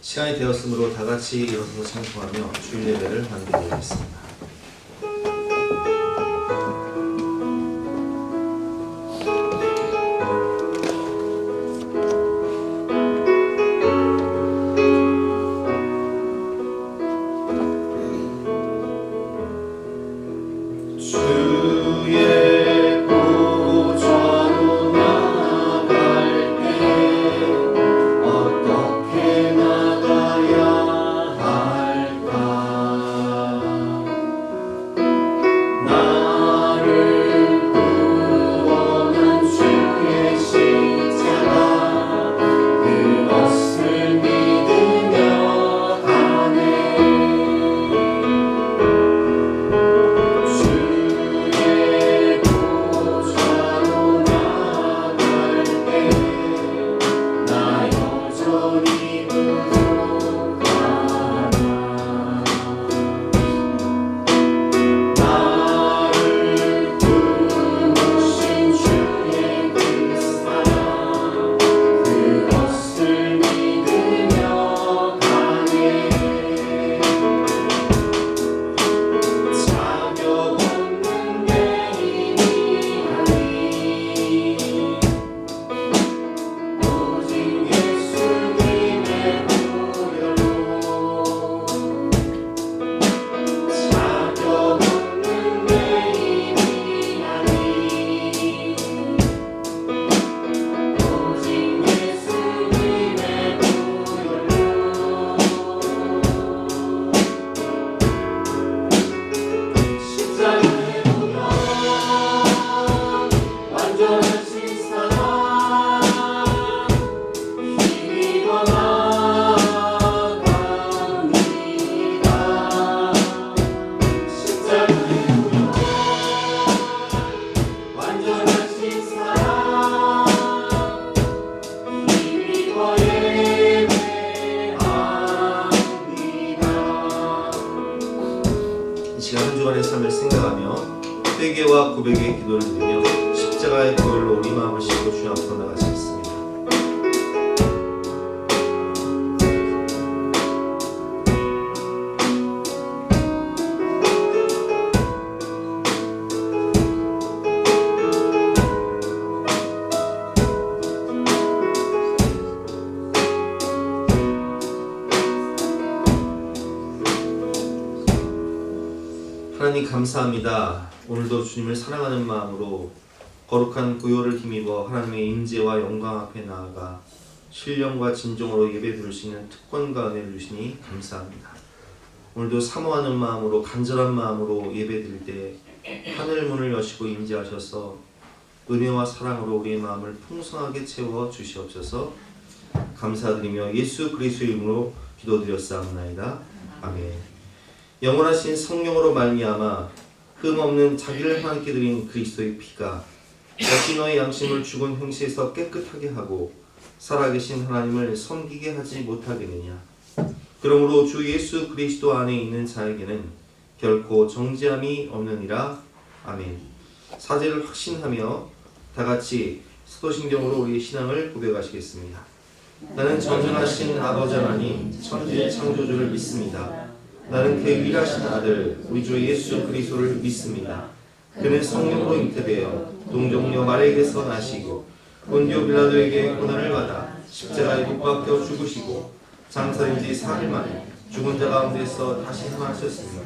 시간이 되었으므로 다 같이 일어서서 찬송하며 주일 예배를 드리겠습니다. 회개와 고백의 기도를 드리며 십자가의 보혈로 우리 마음을 씻고 주님 앞으로 나가시겠습니다. 하나님 감사합니다. 오늘도 주님을 사랑하는 마음으로 거룩한 구요를 힘입어 하나님의 임재와 영광 앞에 나아가 신령과 진정으로 예배 드릴 수 있는 특권과 은혜를 주시니 감사합니다. 오늘도 사모하는 마음으로 간절한 마음으로 예배 드릴 때 하늘 문을 여시고 임재하셔서 은혜와 사랑으로 우리의 마음을 풍성하게 채워 주시옵소서. 감사드리며 예수 그리스도의 이름으로 기도드렸사옵나이다. 아멘. 영원하신 성령으로 말미암아 흠없는 자기를 하나님께 드린 그리스도의 피가 어찌 너의 양심을 죽은 형체에서 깨끗하게 하고 살아계신 하나님을 섬기게 하지 못하겠느냐. 그러므로 주 예수 그리스도 안에 있는 자에게는 결코 정죄함이 없느니라. 아멘. 사죄를 확신하며 다같이 사도신경으로 우리의 신앙을 고백하시겠습니다. 나는 전능하신 아버지 하나님 천지 창조주를 믿습니다. 나는 그의 위대하신 아들 우리 주 예수 그리스도를 믿습니다. 그는 성령으로 잉태되어 동정녀 마리아에게서 나시고 본디오 빌라도에게 고난을 받아 십자가에 못 박혀 죽으시고 장사된 지 4일 만에 죽은 자 가운데서 다시 살아나셨으며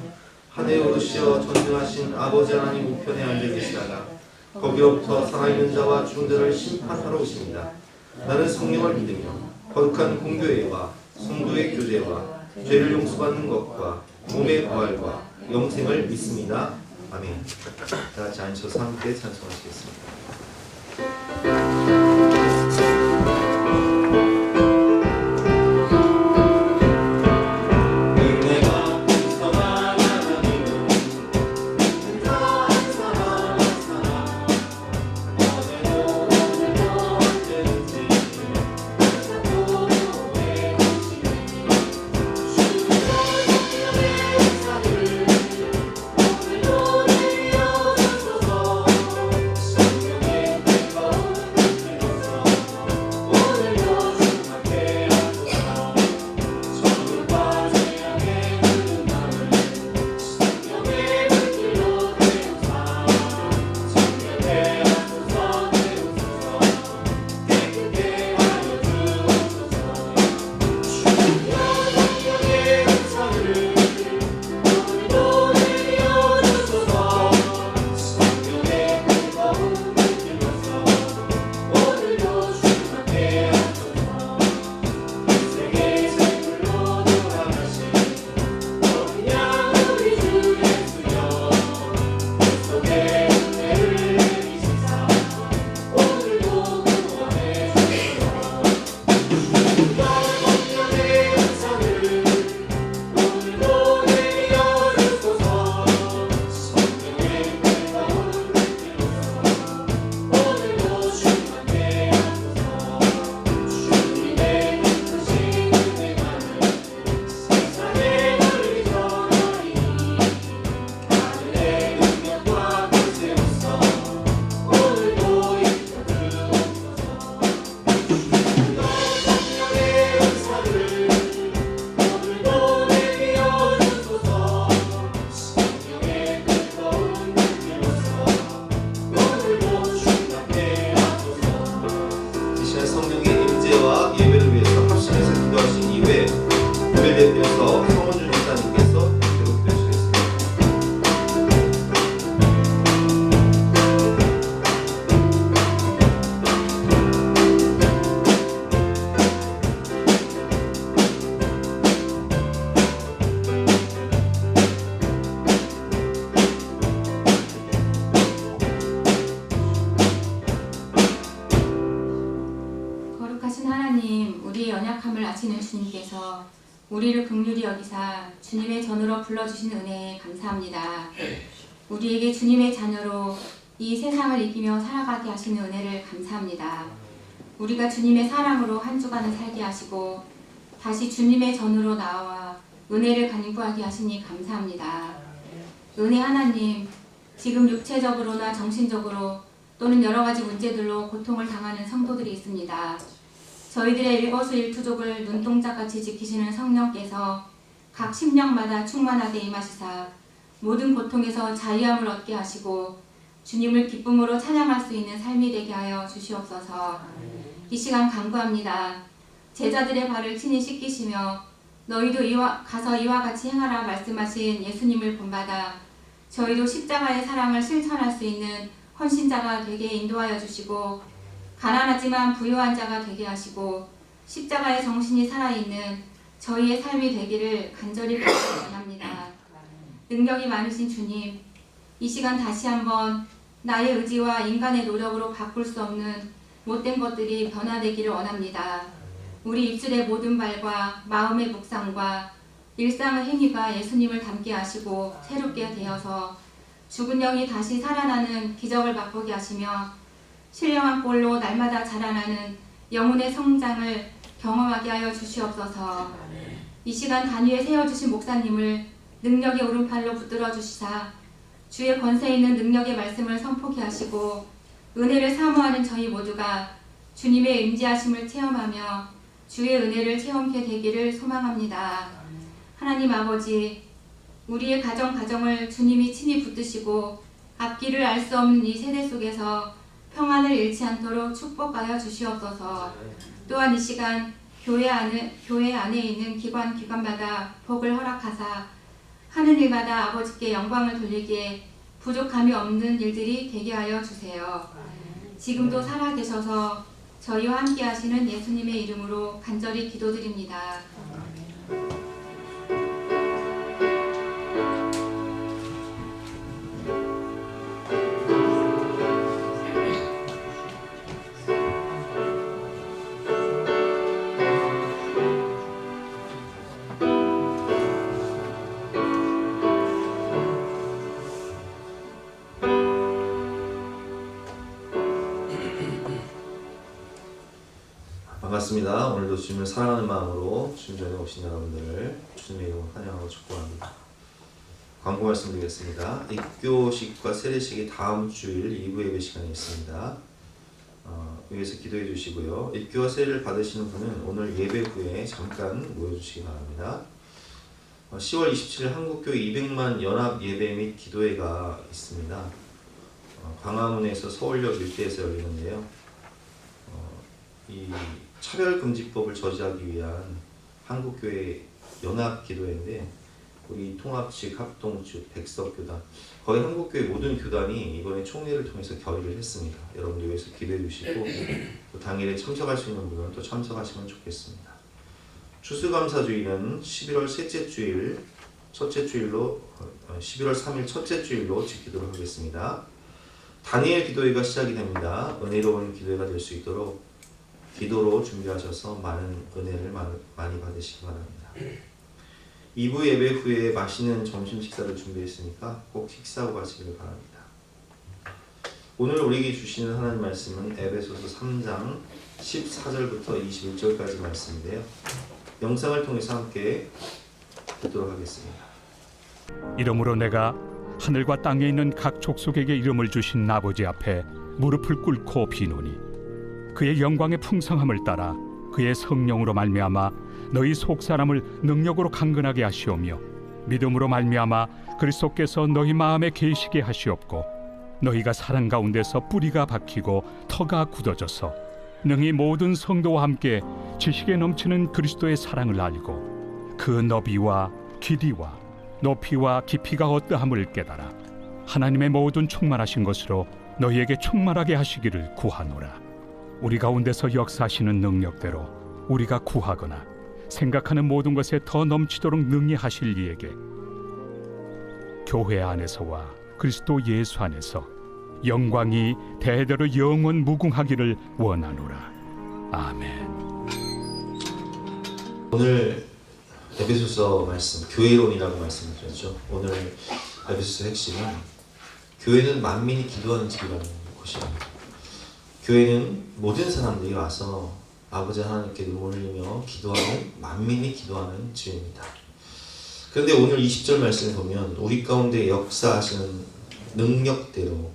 하늘에 오르시어 전능하신 아버지 하나님 우편에 앉아 계시다가 거기로부터 살아있는 자와 죽은 자를 심판하러 오십니다. 나는 성령을 믿으며 거룩한 공교회와 성도의 교제와 죄를 용서받는 것과 몸의 부활과 영생을 믿습니다. 아멘. 다 같이 앉으셔서 함께 찬송하시겠습니다. 주님께서 우리를 긍휼히 여기사 주님의 전으로 불러주신 은혜에 감사합니다. 우리에게 주님의 자녀로 이 세상을 이기며 살아가게 하시는 은혜를 감사합니다. 우리가 주님의 사랑으로 한 주간을 살게 하시고 다시 주님의 전으로 나와 은혜를 간구하게 하시니 감사합니다. 은혜 하나님, 지금 육체적으로나 정신적으로 또는 여러 가지 문제들로 고통을 당하는 성도들이 있습니다. 저희들의 일거수일투족을 눈동자같이 지키시는 성령께서 각 심령마다 충만하게 임하시사 모든 고통에서 자유함을 얻게 하시고 주님을 기쁨으로 찬양할 수 있는 삶이 되게 하여 주시옵소서. 이 시간 간구합니다. 제자들의 발을 친히 씻기시며 너희도 가서 이와 같이 행하라 말씀하신 예수님을 본받아 저희도 십자가의 사랑을 실천할 수 있는 헌신자가 되게 인도하여 주시고 가난하지만 부유한 자가 되게 하시고 십자가의 정신이 살아있는 저희의 삶이 되기를 간절히 원합니다. 능력이 많으신 주님, 이 시간 다시 한번 나의 의지와 인간의 노력으로 바꿀 수 없는 못된 것들이 변화되기를 원합니다. 우리 입술의 모든 말과 마음의 묵상과 일상의 행위가 예수님을 닮게 하시고 새롭게 되어서 죽은 영이 다시 살아나는 기적을 맛보게 하시며 신령한 꼴로 날마다 자라나는 영혼의 성장을 경험하게 하여 주시옵소서. 이 시간 단위에 세워주신 목사님을 능력의 오른팔로 붙들어 주시사 주의 권세 있는 능력의 말씀을 선포케 하시고 은혜를 사모하는 저희 모두가 주님의 임재하심을 체험하며 주의 은혜를 체험케 되기를 소망합니다. 하나님 아버지, 우리의 가정을 주님이 친히 붙드시고 앞길을 알 수 없는 이 세대 속에서 평안을 잃지 않도록 축복하여 주시옵소서. 또한 이 시간 교회 안에 있는 기관마다 복을 허락하사 하는 일마다 아버지께 영광을 돌리기에 부족함이 없는 일들이 되게 하여 주세요. 지금도 살아계셔서 저희와 함께 하시는 예수님의 이름으로 간절히 기도드립니다. 반갑습니다. 오늘도 주님을 사랑하는 마음으로 주님 전에 오신 여러분들을 주님의 이름으로 환영하고 축복합니다. 광고 말씀드리겠습니다. 입교식과 세례식이 다음 주일 2부 예배 시간에 있습니다. 위에서 기도해 주시고요. 입교와 세례를 받으시는 분은 오늘 예배 후에 잠깐 모여주시기 바랍니다. 10월 27일 한국교회 200만 연합 예배 및 기도회가 있습니다. 광화문에서 서울역 일대에서 열리는데요. 이 차별금지법을 저지하기 위한 한국교회 연합기도회인데 우리 통합측, 합동측, 백석교단 거의 한국교회 모든 교단이 이번에 총회를 통해서 결의를 했습니다. 여러분들 위해서 기도해 주시고 또 당일에 참석할 수 있는 분은 또 참석하시면 좋겠습니다. 추수감사주일은 11월 셋째 주일, 첫째 주일로 11월 3일 첫째 주일로 지키도록 하겠습니다. 다니엘 기도회가 시작이 됩니다. 은혜로운 기도회가 될 수 있도록 기도로 준비하셔서 많은 은혜를 많이 받으시기 바랍니다. 2부 예배 후에 맛있는 점심 식사를 준비했으니까 꼭 식사하고 가시길 바랍니다. 오늘 우리에게 주시는 하나님 말씀은 에베소서 3장 14절부터 21절까지 말씀인데요. 영상을 통해서 함께 듣도록 하겠습니다. 이러므로 내가 하늘과 땅에 있는 각 족속에게 이름을 주신 아버지 앞에 무릎을 꿇고 비노니 그의 영광의 풍성함을 따라 그의 성령으로 말미암아 너희 속사람을 능력으로 강건하게 하시오며 믿음으로 말미암아 그리스도께서 너희 마음에 계시게 하시옵고 너희가 사랑 가운데서 뿌리가 박히고 터가 굳어져서 능히 모든 성도와 함께 지식에 넘치는 그리스도의 사랑을 알고 그 너비와 길이와 높이와 깊이가 어떠함을 깨달아 하나님의 모든 충만하신 것으로 너희에게 충만하게 하시기를 구하노라. 우리 가운데서 역사하시는 능력대로 우리가 구하거나 생각하는 모든 것에 더 넘치도록 능히 하실 이에게 교회 안에서와 그리스도 예수 안에서 영광이 대대로 영원 무궁하기를 원하노라. 아멘. 오늘 에베소서 말씀, 교회론이라고 말씀드렸죠. 오늘 에베소서 핵심은 교회는 만민이 기도하는 집이라는 곳입니다. 교회는 모든 사람들이 와서 아버지 하나님께 눈물을 흘리며 기도하는, 만민이 기도하는 집입니다. 그런데 오늘 20절 말씀을 보면 우리 가운데 역사하시는 능력대로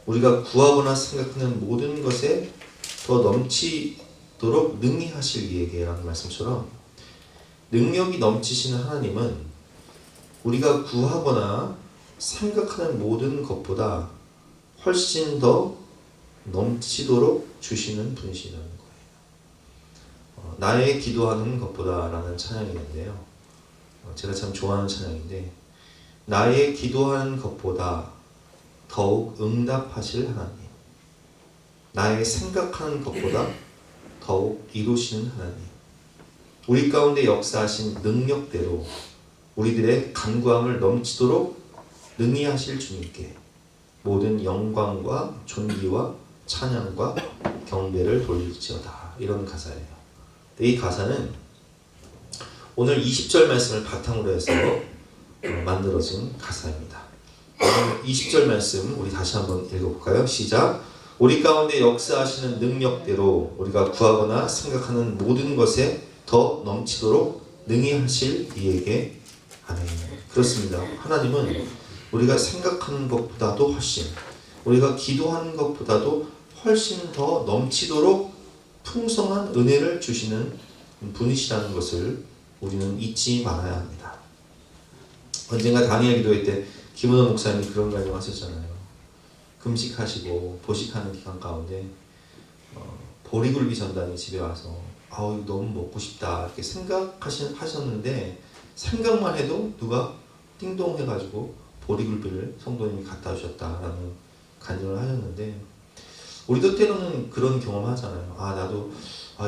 우리가 구하거나 생각하는 모든 것에 더 넘치도록 능히 하실 이에게 라는 말씀처럼, 능력이 넘치시는 하나님은 우리가 구하거나 생각하는 모든 것보다 훨씬 더 넘치도록 주시는 분이시라는 거예요. 나의 기도하는 것보다 라는 찬양이 있는데요, 제가 참 좋아하는 찬양인데, 나의 기도하는 것보다 더욱 응답하실 하나님, 나의 생각하는 것보다 더욱 이루시는 하나님, 우리 가운데 역사하신 능력대로 우리들의 간구함을 넘치도록 능히 하실 주님께 모든 영광과 존귀와 찬양과 경배를 돌릴지어다, 이런 가사예요. 이 가사는 오늘 20절 말씀을 바탕으로 해서 만들어진 가사입니다. 오늘 20절 말씀 우리 다시 한번 읽어볼까요? 시작. 우리 가운데 역사하시는 능력대로 우리가 구하거나 생각하는 모든 것에 더 넘치도록 능히 하실 이에게. 아멘. 그렇습니다. 하나님은 우리가 생각하는 것보다도 훨씬, 우리가 기도하는 것보다도 훨씬 더 넘치도록 풍성한 은혜를 주시는 분이시라는 것을 우리는 잊지 말아야 합니다. 언젠가 다니엘 기도회 때 김은호 목사님이 그런 말씀 하셨잖아요. 금식하시고 보식하는 기간 가운데 보리굴비 전단이 집에 와서 아우 너무 먹고 싶다 이렇게 생각하셨는데, 생각만 해도 누가 띵동 해가지고 보리굴비를 성도님이 갖다 주셨다라는 간증을 하셨는데, 우리도 때로는 그런 경험 하잖아요. 나도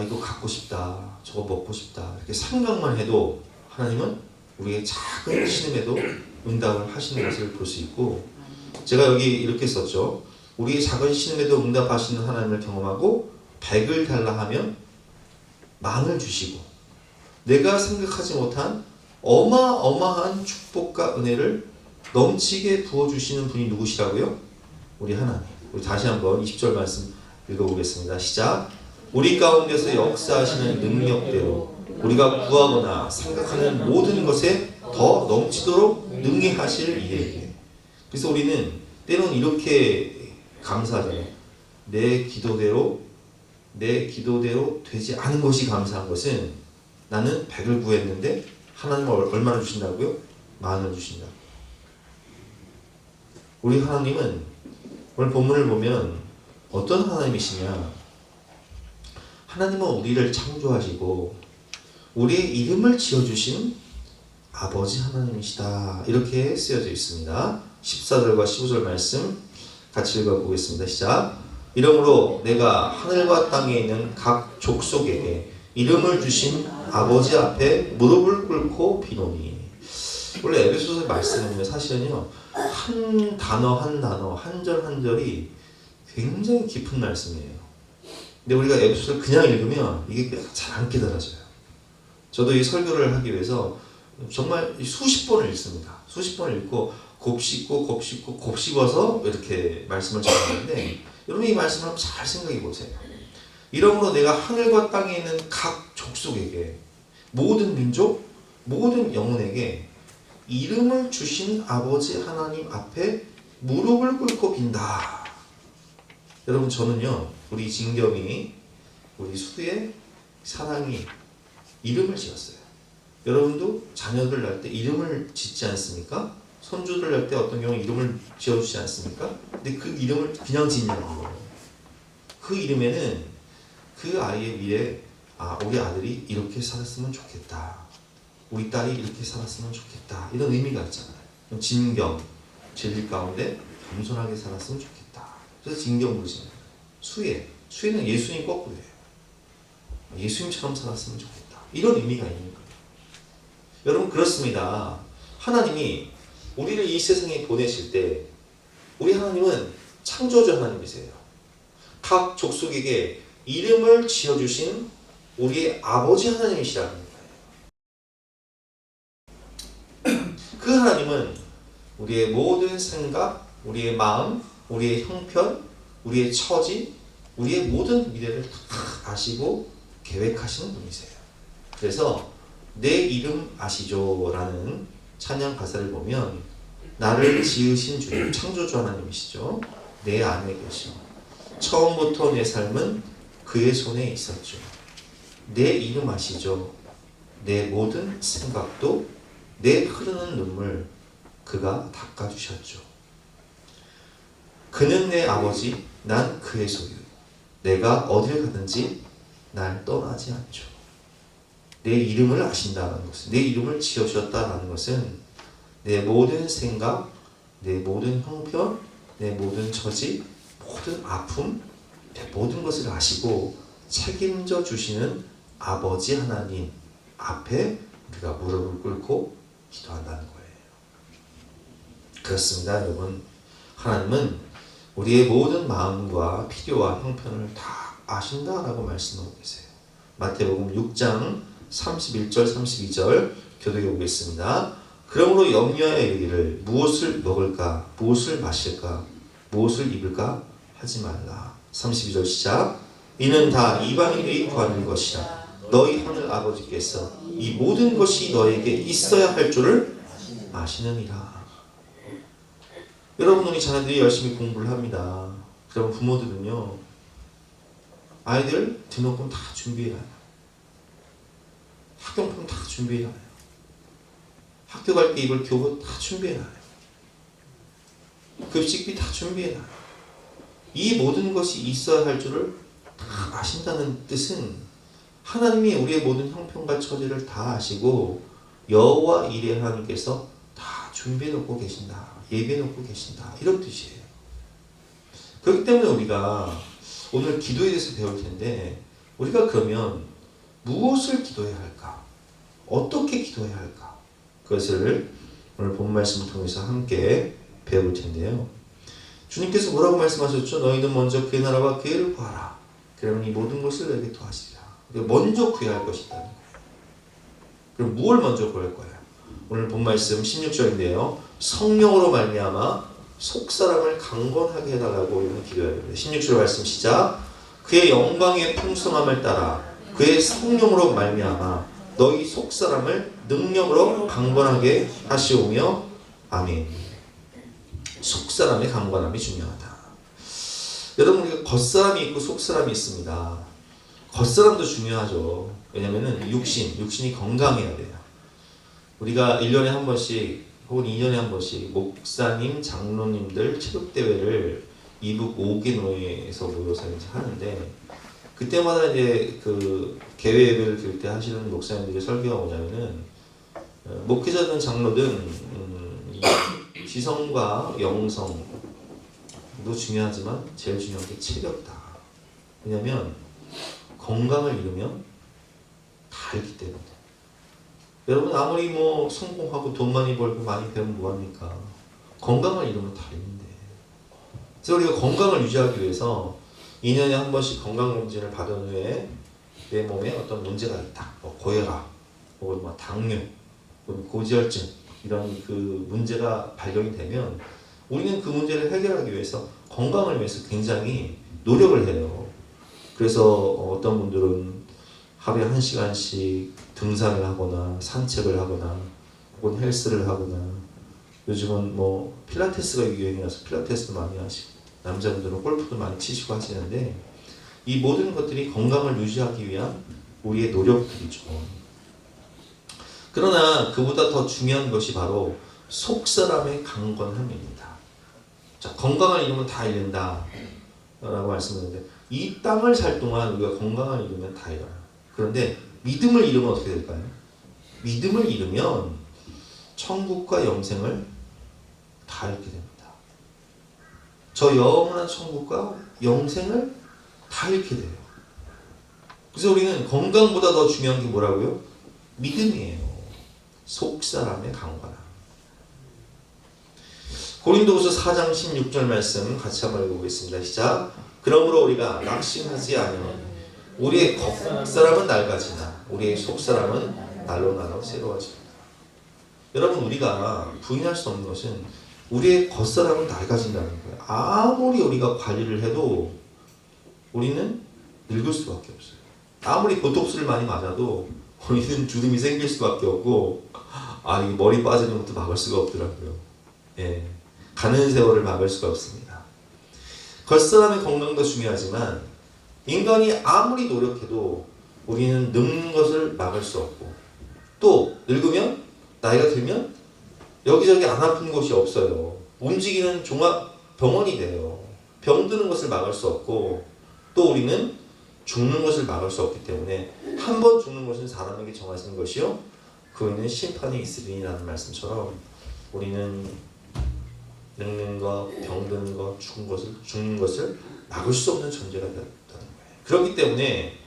이거 갖고 싶다, 저거 먹고 싶다, 이렇게 생각만 해도 하나님은 우리의 작은 신음에도 응답을 하시는 것을 볼 수 있고, 제가 여기 이렇게 썼죠. 우리의 작은 신음에도 응답하시는 하나님을 경험하고 100을 달라 하면 만을 주시고, 내가 생각하지 못한 어마어마한 축복과 은혜를 넘치게 부어주시는 분이 누구시라고요? 우리 하나님. 우리 다시 한번 20절 말씀 읽어보겠습니다. 시작. 우리 가운데서 역사하시는 능력대로 우리가 구하거나 생각하는 모든 것에 더 넘치도록 능히 하실 이에게. 그래서 우리는 때로는 이렇게 감사하잖아요. 내 기도대로 되지 않은 것이 감사한 것은, 나는 100을 구했는데 하나님은 얼마나 주신다고요? 만을 주신다고. 우리 하나님은 오늘 본문을 보면 어떤 하나님이시냐, 하나님은 우리를 창조하시고 우리의 이름을 지어주신 아버지 하나님이시다, 이렇게 쓰여져 있습니다. 14절과 15절 말씀 같이 읽어보겠습니다. 시작. 이러므로 내가 하늘과 땅에 있는 각 족속에게 이름을 주신 아버지 앞에 무릎을 꿇고 비노니. 원래 에베소서 말씀은 사실은요, 한 단어 한 단어, 한 절 한 절이 굉장히 깊은 말씀이에요. 근데 우리가 에베소서를 그냥 읽으면 이게 잘 안 깨달아져요. 저도 이 설교를 하기 위해서 정말 수십 번을 읽습니다. 수십 번을 읽고 곱씹어서 이렇게 말씀을 전하는데, 여러분 이 말씀을 잘 생각해 보세요. 이러므로 내가 하늘과 땅에 있는 각 족속에게, 모든 민족, 모든 영혼에게 이름을 주신 아버지 하나님 앞에 무릎을 꿇고 빈다. 여러분 저는요, 우리 진겸이, 우리 수의 사랑이 이름을 지었어요. 여러분도 자녀들 낳을 때 이름을 짓지 않습니까? 손주들 낳을 때 어떤 경우 이름을 지어주지 않습니까? 근데 그 이름을 그냥 짓냐는 거예요. 그 이름에는 그 아이의 미래, 우리 아들이 이렇게 살았으면 좋겠다, 우리 딸이 이렇게 살았으면 좋겠다, 이런 의미가 있잖아요. 진겸, 진리 가운데 겸손하게 살았으면 좋겠다. 그래서 진겸 부르시는 거예요. 수혜는 예수님 거꾸로예요. 예수님처럼 살았으면 좋겠다, 이런 의미가 있는 거예요. 여러분 그렇습니다. 하나님이 우리를 이 세상에 보내실 때, 우리 하나님은 창조주 하나님이세요. 각 족속에게 이름을 지어주신 우리의 아버지 하나님이시라는 거예요. 그 하나님은 우리의 모든 생각, 우리의 마음, 우리의 형편, 우리의 처지, 우리의 모든 미래를 다 아시고 계획하시는 분이세요. 그래서 내 이름 아시죠? 라는 찬양 가사를 보면 나를 지으신 주님, 창조주 하나님이시죠. 내 안에 계셔. 처음부터 내 삶은 그의 손에 있었죠. 내 이름 아시죠? 내 모든 생각도 내 흐르는 눈물 그가 닦아주셨죠. 그는 내 아버지, 난 그의 소유. 내가 어딜 가든지 날 떠나지 않죠. 내 이름을 아신다는 것은, 내 이름을 지어주셨다는 것은 내 모든 생각, 내 모든 형편, 내 모든 처지, 모든 아픔, 내 모든 것을 아시고 책임져 주시는 아버지 하나님 앞에 우리가 무릎을 꿇고 기도한다는 거예요. 그렇습니다, 여러분. 하나님은 우리의 모든 마음과 필요와 형편을 다 아신다라고 말씀하고 계세요. 마태복음 6장 31절 32절 교독해 보겠습니다. 그러므로 염려하여 이르기를 무엇을 먹을까, 무엇을 마실까, 무엇을 입을까 하지 말라. 32절 시작. 이는 다 이방인들이 구하는 것이라. 너희 하늘 아버지께서 이 모든 것이 너에게 있어야 할 줄을 아시느니라. 여러분, 우리 자녀들이 열심히 공부를 합니다. 그러면 부모들은요, 아이들 등록금 다 준비해놔요. 학용품 다 준비해놔요. 학교 갈 때 입을 교복 다 준비해놔요. 급식비 다 준비해놔요. 이 모든 것이 있어야 할 줄을 다 아신다는 뜻은 하나님이 우리의 모든 형편과 처지를 다 아시고 여호와 이레 하나님께서 다 준비해 놓고 계신다. 예비해 놓고 계신다. 이런 뜻이에요. 그렇기 때문에 우리가 오늘 기도에 대해서 배울 텐데, 우리가 그러면 무엇을 기도해야 할까? 어떻게 기도해야 할까? 그것을 오늘 본 말씀을 통해서 함께 배울 텐데요. 주님께서 뭐라고 말씀하셨죠? 너희는 먼저 그의 나라와 그의 의를 구하라. 그러면 이 모든 것을 너에게 더하시리라. 먼저 구해야 할 것이 있다는 거예요. 그럼 무엇을 먼저 구할 거예요? 오늘 본 말씀 16절인데요. 성령으로 말미암아 속사람을 강건하게 해달라고 이렇게 기도해야 됩니다. 16절 말씀 시작. 그의 영광의 풍성함을 따라 그의 성령으로 말미암아 너희 속사람을 능력으로 강건하게 하시오며 아멘. 속사람의 강건함이 중요하다. 여러분, 우리가 겉사람이 있고 속사람이 있습니다. 겉사람도 중요하죠. 왜냐하면 육신이 건강해야 돼요. 우리가 1년에 한 번씩 혹은 2년에 한 번씩 목사님, 장로님들 체육대회를 이북 5개 노예에서 모여서 이제 하는데, 그때마다 이제 그 개회 예배를 드릴 때 하시는 목사님들의 설교가 뭐냐면은, 목회자든 장로든 지성과 영성도 중요하지만 제일 중요한 게 체력이다. 왜냐면 건강을 잃으면 다 잃기 때문에. 여러분, 아무리 뭐 성공하고 돈 많이 벌고 많이 배우면 뭐합니까? 건강을 잃으면 다 잃는데. 그래서 우리가 건강을 유지하기 위해서 2년에 한 번씩 건강검진을 받은 후에 내 몸에 어떤 문제가 있다. 뭐 고혈압, 혹은 뭐 당뇨, 혹은 고지혈증, 이런 그 문제가 발견이 되면 우리는 그 문제를 해결하기 위해서 건강을 위해서 굉장히 노력을 해요. 그래서 어떤 분들은 하루에 1시간씩 등산을 하거나 산책을 하거나 혹은 헬스를 하거나, 요즘은 뭐 필라테스가 유행이라서 필라테스도 많이 하시고, 남자분들은 골프도 많이 치시고 하시는데, 이 모든 것들이 건강을 유지하기 위한 우리의 노력들이죠. 그러나 그보다 더 중요한 것이 바로 속사람의 강건함입니다. 자, 건강을 잃으면 다 잃는다 라고 말씀드렸는데, 이 땅을 살 동안 우리가 건강을 잃으면 다 잃어요. 그런데 믿음을 잃으면 어떻게 될까요? 믿음을 잃으면 천국과 영생을 다 잃게 됩니다. 저 영원한 천국과 영생을 다 잃게 돼요. 그래서 우리는 건강보다 더 중요한 게 뭐라고요? 믿음이에요. 속사람의 강건함. 고린도후서 4장 16절 말씀 같이 한번 읽어보겠습니다. 시작. 그러므로 우리가 낙심하지 아니하니 우리의 겉사람은 낡아지나 우리의 속사람은 날로 새로워집니다. 여러분 우리가 부인할 수 없는 것은 우리의 겉사람은 낡아진다는 거예요. 아무리 우리가 관리를 해도 우리는 늙을 수밖에 없어요. 아무리 보톡스를 많이 맞아도 우리는 주름이 생길 수밖에 없고 이 머리 빠지는 것도 막을 수가 없더라고요. 예, 가는 세월을 막을 수가 없습니다. 겉사람의 건강도 중요하지만 인간이 아무리 노력해도 우리는 늙는 것을 막을 수 없고 또 늙으면 나이가 들면 여기저기 안 아픈 곳이 없어요. 움직이는 종합 병원이 돼요. 병드는 것을 막을 수 없고 또 우리는 죽는 것을 막을 수 없기 때문에 한 번 죽는 것은 사람에게 정하신 것이요 그 후에는 심판이 있으리라는 말씀처럼 우리는 늙는 것, 병드는 것, 죽는 것을 막을 수 없는 존재가 되었다는 거예요. 그렇기 때문에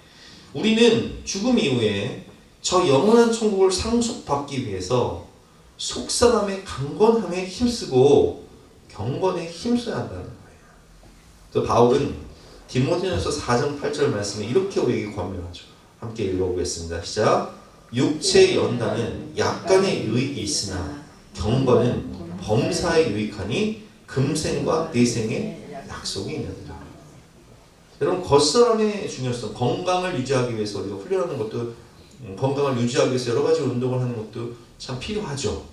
우리는 죽음 이후에 저 영원한 천국을 상속받기 위해서 속사람의 강건함에 힘쓰고 경건에 힘써야 한다는 거예요. 또 바울은 디모데전서 4장 8절 말씀에 이렇게 우리에게 권면하죠. 함께 읽어보겠습니다. 시작. 육체의 연단은 약간의 유익이 있으나 경건은 범사에 유익하니 금생과 내생의 약속이 있느니라. 여러분 겉사람의 중요성, 건강을 유지하기 위해서 우리가 훈련하는 것도 건강을 유지하기 위해서 여러 가지 운동을 하는 것도 참 필요하죠.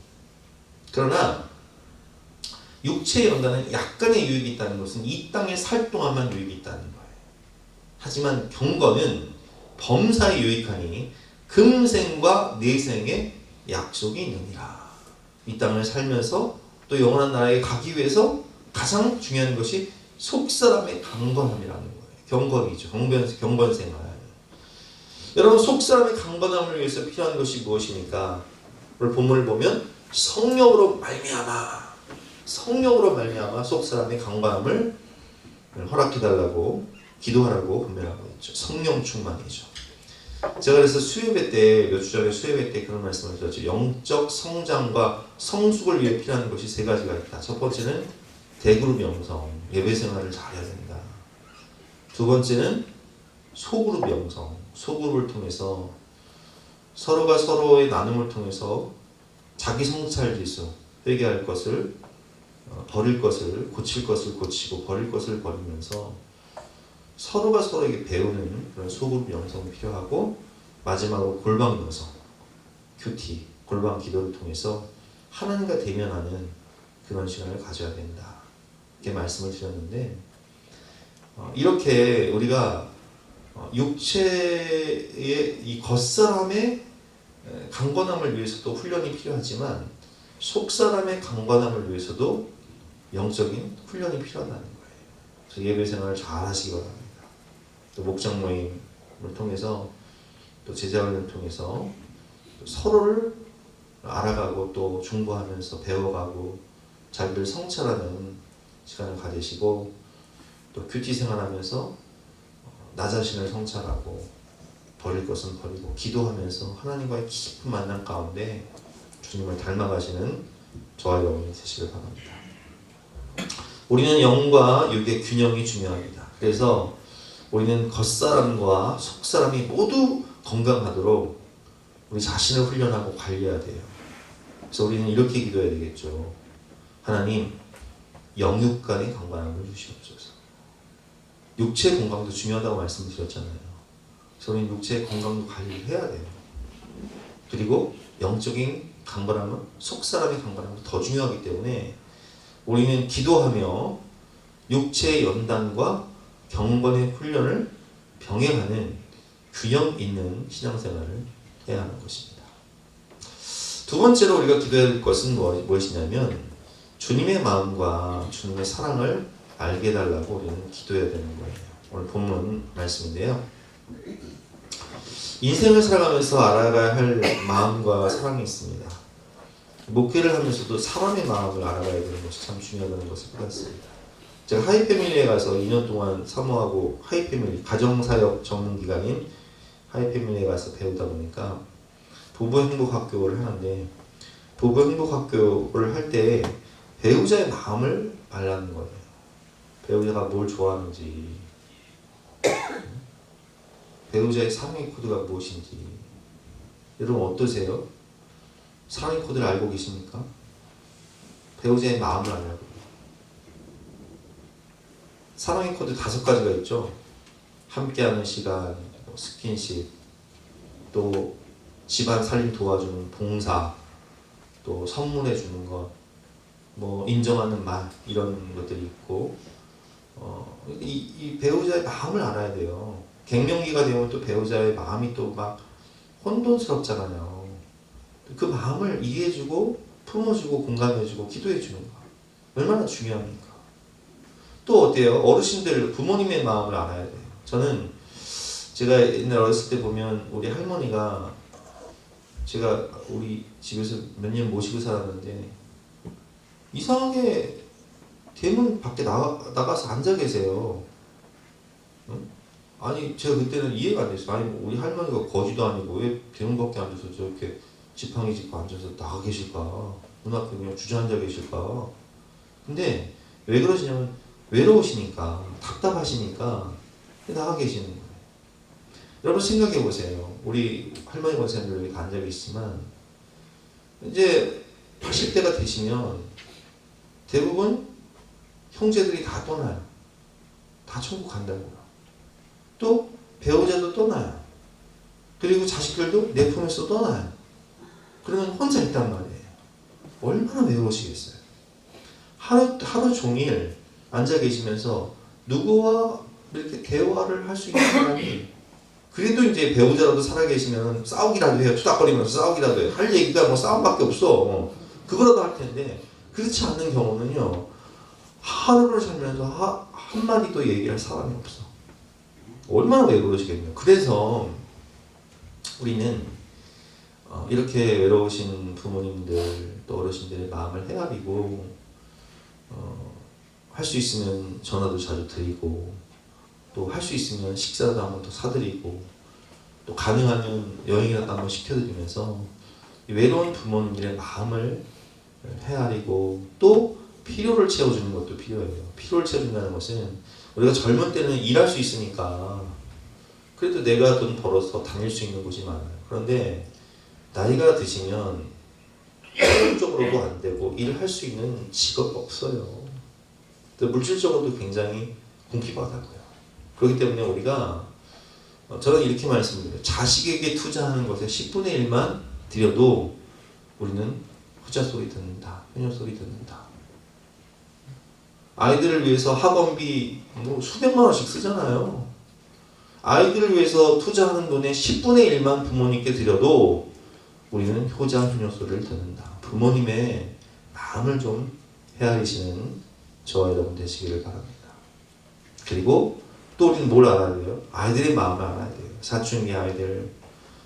그러나 육체의 연단은 약간의 유익이 있다는 것은 이 땅에 살 동안만 유익이 있다는 거예요. 하지만 경건은 범사에 유익하니 금생과 내생의 약속이 있느니라. 이 땅을 살면서 또 영원한 나라에 가기 위해서 가장 중요한 것이 속사람의 강건함이라는 거예요. 경건이죠. 경건 생활. 여러분 속사람의 강건함을 위해서 필요한 것이 무엇입니까? 오늘 본문을 보면 성령으로 말미암아 속사람의 강건함을 허락해달라고 기도하라고 분명하고 있죠. 성령 충만이죠. 제가 그래서 수요예배 때 몇 주 전에 수요예배 때 그런 말씀을 드렸죠. 영적 성장과 성숙을 위해 필요한 것이 세 가지가 있다. 첫 번째는 대그룹 영성, 예배 생활을 잘해야 된다. 두 번째는 소그룹 영성, 소그룹을 통해서 서로가 서로의 나눔을 통해서 자기 성찰 지수, 회개할 것을 버릴 것을 고칠 것을 고치고 버릴 것을 버리면서 서로가 서로에게 배우는 그런 소그룹 영성이 필요하고 마지막으로 골방 영성, 큐티, 골방 기도를 통해서 하나님과 대면하는 그런 시간을 가져야 된다. 이렇게 말씀을 드렸는데 이렇게 우리가 육체의 이 겉사람의 강건함을 위해서도 훈련이 필요하지만 속사람의 강건함을 위해서도 영적인 훈련이 필요하다는 거예요. 그래서 예배 생활을 잘 하시기 바랍니다. 또 목장 모임을 통해서 또 제자훈련을 통해서 또 서로를 알아가고 또 중보하면서 배워가고 자기를 성찰하는 시간을 가지시고 또 큐티 생활하면서 나 자신을 성찰하고 버릴 것은 버리고 기도하면서 하나님과의 깊은 만남 가운데 주님을 닮아가시는 저와 여러분이 되시길 바랍니다. 우리는 영과 육의 균형이 중요합니다. 그래서 우리는 겉사람과 속사람이 모두 건강하도록 우리 자신을 훈련하고 관리해야 돼요. 그래서 우리는 이렇게 기도해야 되겠죠. 하나님, 영육 간의 건강함을 주시옵소서. 육체 건강도 중요하다고 말씀드렸잖아요. 그래서 우리는 육체의 건강도 관리를 해야 돼요. 그리고 영적인 강건함은 속사람의 강건함도 더 중요하기 때문에 우리는 기도하며 육체의 연단과 경건의 훈련을 병행하는 균형 있는 신앙생활을 해야 하는 것입니다. 두 번째로 우리가 기도해야 할 것은 무엇이냐면 주님의 마음과 주님의 사랑을 알게 해달라고 우리는 기도해야 되는 거예요. 오늘 본문 말씀인데요. 인생을 살아가면서 알아가야 할 마음과 사랑이 있습니다. 목회를 하면서도 사람의 마음을 알아가야 되는 것이 참 중요하다는 것을 깨닫습니다. 제가 하이패밀리에 가서 2년 동안 사모하고 하이패밀리, 가정사역 전문기관인 하이패밀리에 가서 배우다 보니까 부부행복학교를 하는데 부부행복학교를 할 때 배우자의 마음을 알라는 거예요. 배우자가 뭘 좋아하는지, 배우자의 삶의 코드가 무엇인지. 여러분 어떠세요? 사랑의 코드를 알고 계십니까? 배우자의 마음을 알아야 돼요. 사랑의 코드 5가지가 있죠. 함께하는 시간, 스킨십, 또 집안 살림 도와주는 봉사, 또 선물해 주는 것, 뭐 인정하는 말, 이런 것들이 있고, 이 배우자의 마음을 알아야 돼요. 갱년기가 되면 또 배우자의 마음이 또 막 혼돈스럽잖아요. 그 마음을 이해해주고 품어주고 공감해주고 기도해주는 거 얼마나 중요합니까? 또 어때요? 어르신들 부모님의 마음을 알아야 돼요. 저는 제가 옛날 어렸을 때 보면 우리 할머니가, 제가 우리 집에서 몇 년 모시고 살았는데 이상하게 대문 밖에 나가서 앉아 계세요. 응? 아니 제가 그때는 이해가 안 됐어요. 아니 우리 할머니가 거지도 아니고 왜 대문 밖에 앉아서 저렇게 지팡이 짚고 앉아서 나가 계실까? 문 앞에 그냥 주저앉아 계실까? 근데 왜 그러시냐면 외로우시니까, 답답하시니까 나가 계시는 거예요. 여러분 생각해 보세요. 우리 할머니 권사님들 이렇게 앉아 계시지만 이제 80대가 되시면 대부분 형제들이 다 떠나요. 다 천국 간다고요. 또 배우자도 떠나요. 그리고 자식들도 내 품에서 떠나요. 그러면 혼자 있단 말이에요. 얼마나 외로우시겠어요. 하루 종일 앉아 계시면서 누구와 이렇게 대화를 할 수 있는 사람이, 그래도 이제 배우자라도 살아 계시면 싸우기라도 해요. 투닥거리면서 싸우기라도 해요. 할 얘기가 뭐 싸움밖에 없어. 그거라도 할 텐데, 그렇지 않는 경우는요, 하루를 살면서 한마디도 얘기할 사람이 없어. 얼마나 외로우시겠네요. 그래서 우리는 이렇게 외로우신 부모님들 또 어르신들의 마음을 헤아리고, 할 수 있으면 전화도 자주 드리고, 또 할 수 있으면 식사도 한번 더 사드리고, 또 가능하면 여행이라도 한번 시켜드리면서 외로운 부모님들의 마음을 헤아리고, 또 필요를 채워주는 것도 필요해요. 필요를 채워준다는 것은 우리가 젊은 때는 일할 수 있으니까 그래도 내가 돈 벌어서 다닐 수 있는 곳이 많아요. 그런데 나이가 드시면 물질적으로도 안 되고 일할 수 있는 직업 없어요. 물질적으로도 굉장히 궁핍하다고요. 그렇기 때문에 우리가, 저는 이렇게 말씀드려요. 자식에게 투자하는 것에 10분의 1만 드려도 우리는 후자 소리 듣는다, 효녀 소리 듣는다. 아이들을 위해서 학원비 뭐 수백만 원씩 쓰잖아요. 아이들을 위해서 투자하는 돈의 10분의 1만 부모님께 드려도 우리는 효자 효녀 소리를 듣는다. 부모님의 마음을 좀 헤아리시는 저와 여러분 되시기를 바랍니다. 그리고 또 우리는 뭘 알아야 돼요? 아이들의 마음을 알아야 돼요. 사춘기 아이들,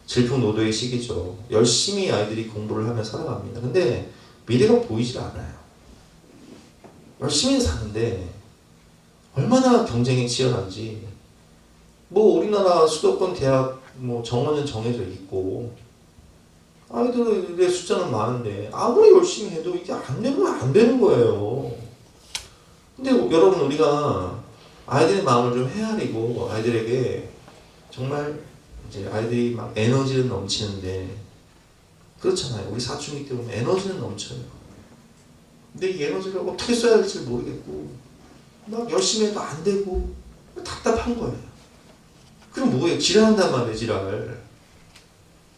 질풍노도의 시기죠. 열심히 아이들이 공부를 하며 살아갑니다. 근데 미래가 보이질 않아요. 열심히 사는데 얼마나 경쟁이 치열한지, 뭐 우리나라 수도권 대학 뭐 정원은 정해져 있고 아이들의 숫자는 많은데 아무리 열심히 해도 이게 안 되면 안 되는 거예요. 근데 여러분, 우리가 아이들의 마음을 좀 헤아리고 아이들에게 정말 이제 아이들이 막 에너지는 넘치는데, 그렇잖아요. 우리 사춘기 때 보면 에너지는 넘쳐요. 근데 이 에너지를 어떻게 써야 할지 모르겠고 막 열심히 해도 안 되고 답답한 거예요. 그럼 뭐예요? 지랄한단 말이에요. 지랄.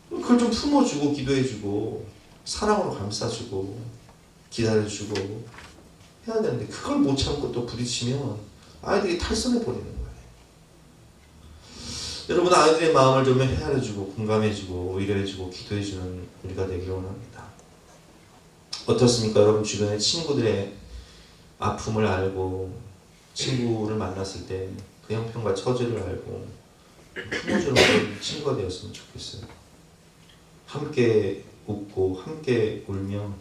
그걸 좀 품어주고 기도해주고 사랑으로 감싸주고 기다려주고 해야 되는데, 그걸 못 참고 또 부딪히면 아이들이 탈선해 버리는 거예요. 여러분, 아이들의 마음을 좀 헤아려주고 공감해주고 위로해주고 기도해주는 우리가 되기를 원합니다. 어떻습니까? 여러분 주변의 친구들의 아픔을 알고, 친구를 만났을 때 그 형편과 처지를 알고 품어주는 그런 친구가 되었으면 좋겠어요. 함께 웃고 함께 울며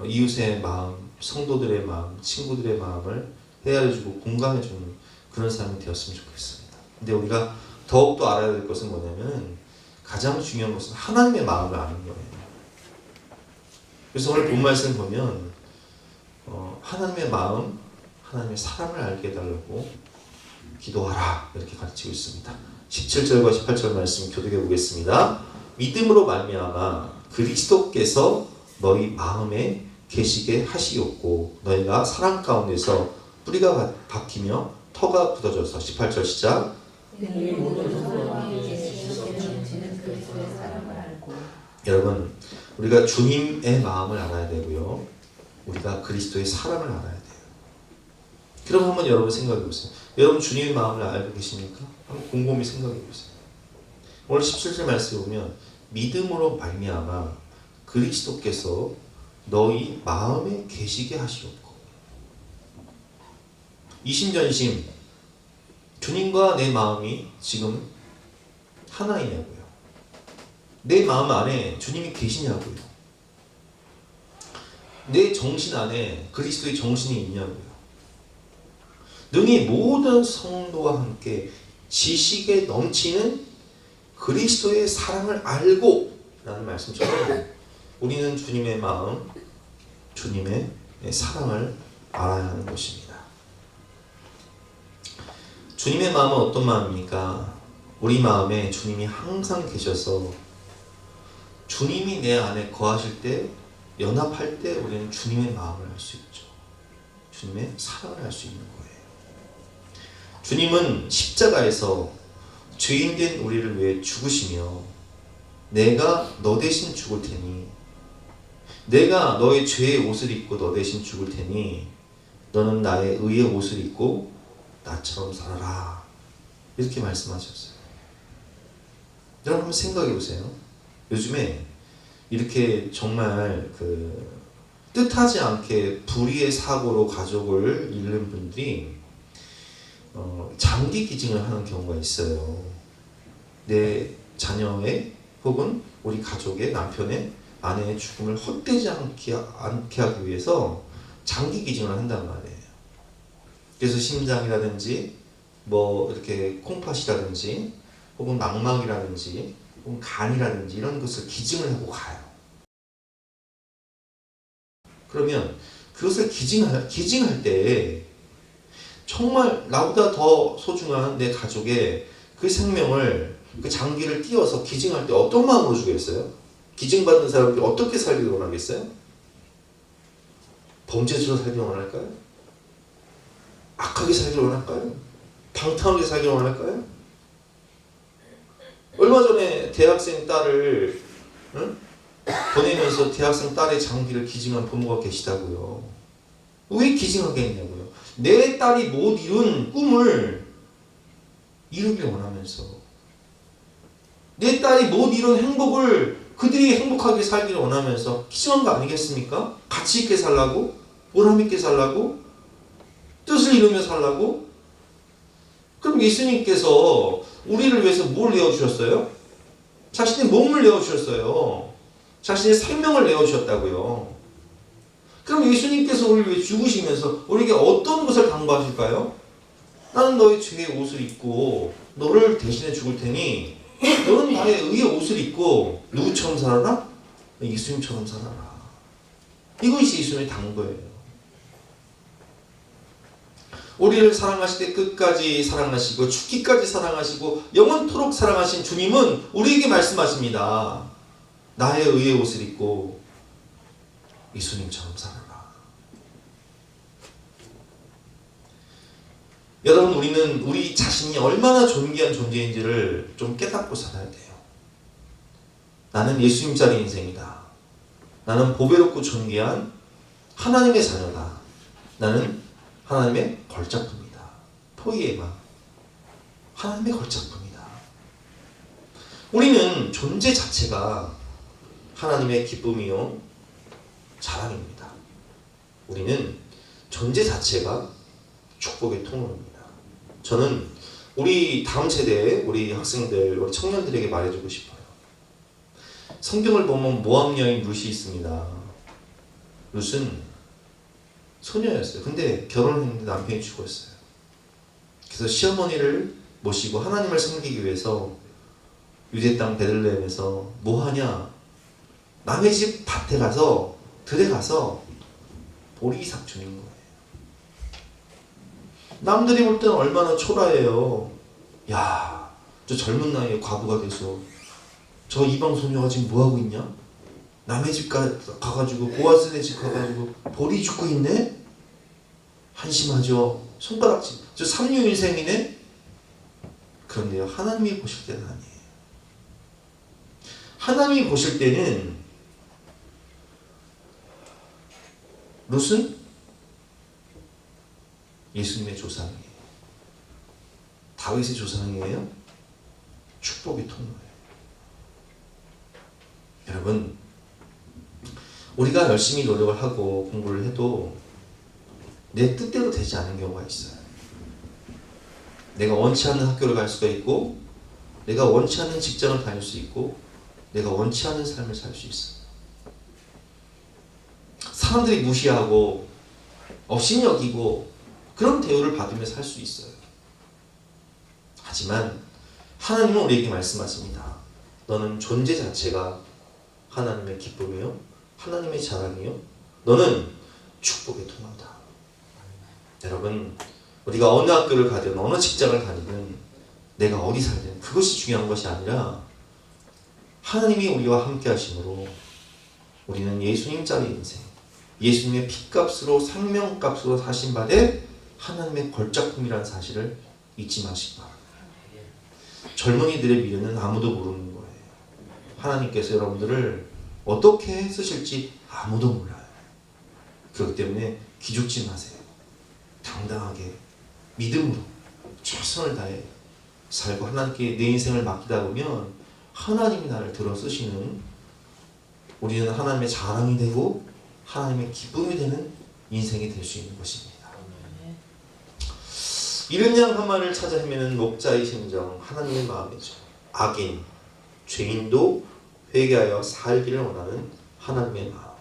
이웃의 마음, 성도들의 마음, 친구들의 마음을 헤아려주고 공감해주는 그런 사람이 되었으면 좋겠습니다. 근데 우리가 더욱더 알아야 될 것은 뭐냐면, 가장 중요한 것은 하나님의 마음을 아는 거예요. 그래서 오늘 본 말씀 보면 하나님의 마음, 하나님의 사랑을 알게 해달라고 기도하라, 이렇게 가르치고 있습니다. 17절과 18절 말씀 교독해 보겠습니다. 믿음으로 말미암아 그리스도께서 너희 마음에 계시게 하시옵고 너희가 사랑 가운데서 뿌리가 박히며 터가 굳어져서 18절 시작. 여러분, 우리가 주님의 마음을 알아야 되고요. 우리가 그리스도의 사랑을 알아야 돼요. 그럼 한번 여러분 생각해 보세요. 여러분 주님의 마음을 알고 계십니까? 한번 곰곰이 생각해 보세요. 오늘 17절 말씀에 보면 믿음으로 말미암아 그리스도께서 너희 마음에 계시게 하시옵고, 이심전심 주님과 내 마음이 지금 하나이냐고요. 내 마음 안에 주님이 계시냐고요. 내 정신 안에 그리스도의 정신이 있냐고요. 능히 모든 성도와 함께 지식에 넘치는 그리스도의 사랑을 알고 라는 말씀처럼 우리는 주님의 마음, 주님의 사랑을 알아야 하는 것입니다. 주님의 마음은 어떤 마음입니까? 우리 마음에 주님이 항상 계셔서 주님이 내 안에 거하실 때, 연합할 때 우리는 주님의 마음을 알 수 있죠. 주님의 사랑을 알 수 있는 거예요. 주님은 십자가에서 죄인된 우리를 위해 죽으시며 내가 너 대신 죽을 테니, 내가 너의 죄의 옷을 입고 너 대신 죽을 테니 너는 나의 의의 옷을 입고 나처럼 살아라, 이렇게 말씀하셨어요. 여러분 한번 생각해 보세요. 요즘에 이렇게 정말 뜻하지 않게 불의의 사고로 가족을 잃는 분들이 장기 기증을 하는 경우가 있어요. 내 자녀의 혹은 우리 가족의, 남편의, 아내의 죽음을 헛되지 않게 하기 위해서 장기 기증을 한단 말이에요. 그래서 심장이라든지 뭐 이렇게 콩팥이라든지 혹은 망막이라든지 혹은 간이라든지 이런 것을 기증을 하고 가요. 그러면 그것을 기증할 때 정말 나보다 더 소중한 내 가족의 그 생명을, 그 장기를 띄워서 기증할 때 어떤 마음으로 주겠어요? 기증받은 사람들이 어떻게 살기를 원하겠어요? 범죄자로 살기를 원할까요? 악하게 살기를 원할까요? 방탕하게 살기를 원할까요? 얼마 전에 대학생 딸을 보내면서 대학생 딸의 장기를 기증한 부모가 계시다고요. 왜 기증하게 했냐고요? 내 딸이 못 이룬 꿈을 이루길 원하면서, 내 딸이 못 이룬 행복을 그들이 행복하게 살기를 원하면서 기증한 거 아니겠습니까? 가치 있게 살라고, 보람 있게 살라고, 뜻을 이루며 살라고. 그럼 예수님께서 우리를 위해서 뭘 내어주셨어요? 자신의 몸을 내어주셨어요. 자신의 생명을 내어주셨다고요. 그럼 예수님께서 우리를 위해 죽으시면서 우리에게 어떤 것을 당부하실까요? 나는 너의 죄의 옷을 입고 너를 대신해 죽을 테니 너는 나의 의의 옷을 입고 누구처럼 살아라? 예수님처럼 살아라. 이것이 예수님의 당부예요. 우리를 사랑하실 때 끝까지 사랑하시고 죽기까지 사랑하시고 영원토록 사랑하신 주님은 우리에게 말씀하십니다. 나의 의의 옷을 입고 예수님처럼 살아라. 여러분, 우리는 우리 자신이 얼마나 존귀한 존재인지를 좀 깨닫고 살아야 돼요. 나는 예수님 자리 인생이다. 나는 보배롭고 존귀한 하나님의 자녀다. 나는 하나님의 걸작품이다. 포이에마, 하나님의 걸작품이다. 우리는 존재 자체가 하나님의 기쁨이요 자랑입니다. 우리는 존재 자체가 축복의 통로입니다. 저는 우리 다음 세대의 우리 학생들, 우리 청년들에게 말해주고 싶어요. 성경을 보면 모함 여인 룻이 있습니다. 룻은 소녀였어요. 근데 결혼을 했는데 남편이 죽었어요. 그래서 시어머니를 모시고 하나님을 섬기기 위해서 유대 땅 베들레헴에서 뭐 하냐? 남의 집 밭에 가서, 들에 가서 보리삭 주는 거예요. 남들이 볼 때는 얼마나 초라해요. 야, 저 젊은 나이에 과부가 돼서 저 이방 소녀가 지금 뭐 하고 있냐? 남의 집 가가지고 보아스네 집 가가지고 벌이 죽고 있네? 한심하죠. 손가락질. 저 삼류일생이네? 그런데요, 하나님이 보실 때는 아니에요. 하나님이 보실 때는 롯은 예수님의 조상이에요. 다윗의 조상이에요. 축복의 통로예요. 여러분, 우리가 열심히 노력을 하고 공부를 해도 내 뜻대로 되지 않은 경우가 있어요. 내가 원치 않는 학교를 갈 수가 있고, 내가 원치 않는 직장을 다닐 수 있고, 내가 원치 않는 삶을 살 수 있어요. 사람들이 무시하고 업신여기고 그런 대우를 받으며 살 수 있어요. 하지만 하나님은 우리에게 말씀하십니다. 너는 존재 자체가 하나님의 기쁨이요, 하나님의 자랑이요, 너는 축복의 통로다. 여러분, 우리가 어느 학교를 가든 어느 직장을 다니든 내가 어디 살든 그것이 중요한 것이 아니라 하나님이 우리와 함께 하심으로 우리는 예수님짜리 인생, 예수님의 피값으로 생명값으로 사신 바되 하나님의 걸작품이라는 사실을 잊지 마시기 바랍니다. 젊은이들의 미래는 아무도 모르는 거예요. 하나님께서 여러분들을 어떻게 쓰실지 아무도 몰라요. 그렇기 때문에 기죽지 마세요. 당당하게 믿음으로 최선을 다해 살고 하나님께 내 인생을 맡기다 보면 하나님이 나를 들어 쓰시는, 우리는 하나님의 자랑이 되고 하나님의 기쁨이 되는 인생이 될 수 있는 것입니다. 이른 양 한 마리를 찾아 헤매는 목자의 심정, 하나님의 마음이죠. 악인, 죄인도 회개하여 살기를 원하는 하나님의 마음.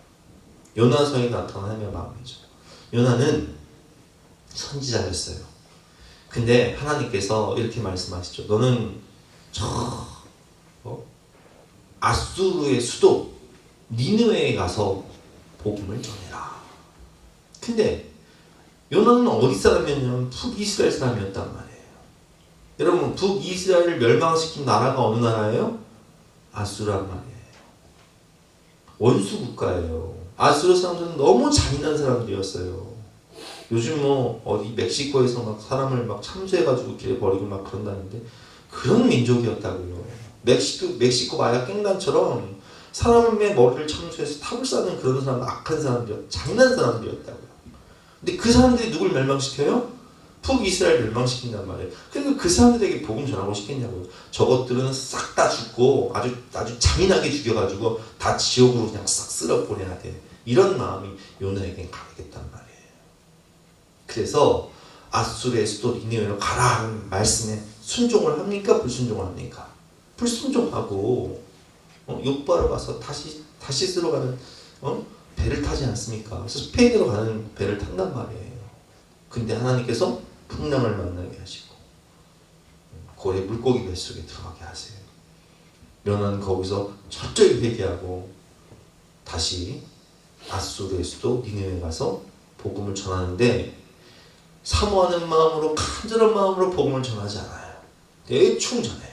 요나서에 나타난 하나님의 마음이죠. 요나는 선지자였어요. 근데 하나님께서 이렇게 말씀하시죠. 너는 아수르의 수도 니느웨에 가서 복음을 전해라. 근데 요나는 어디 사람이었냐면 북이스라엘 사람이었단 말이에요. 여러분, 북이스라엘을 멸망시킨 나라가 어느 나라예요? 아수르란 말이에요. 원수 국가예요. 아수르 사람들은 너무 잔인한 사람들이었어요. 요즘 어디 멕시코에서 막 사람을 막 참수해가지고 길에 버리고 막 그런다는데 그런 민족이었다고요. 멕시코 마약 갱단처럼 사람의 머리를 참수해서 탑을 쌓는 그런 사람, 악한 사람들, 잔인한 사람들이었다고요. 근데 그 사람들이 누굴 멸망시켜요? 북이스라엘 멸망시킨단 말이에요. 그러니까 그 사람들에게 복음 전하고 싶겠냐고요. 저것들은 싹 다 죽고 아주 잔인하게 죽여가지고 다 지옥으로 그냥 싹 쓸어 보내야 돼. 이런 마음이 요나에겐 가겠단 말이에요. 그래서 아수르의 수도 니느웨로 가라 하는 말씀에 순종을 합니까? 불순종을 합니까? 불순종하고 욥바로 가서 다시스로 가는 배를 타지 않습니까? 그래서 스페인으로 가는 배를 탄단 말이에요. 근데 하나님께서 풍랑을 만나게 하시고 고래 물고기 뱃속에 들어가게 하세요. 요나는 거기서 철저히 회개하고 다시 아수르의 수도 니느웨에 가서 복음을 전하는데 사모하는 마음으로, 간절한 마음으로 복음을 전하지 않아요. 대충 전해요.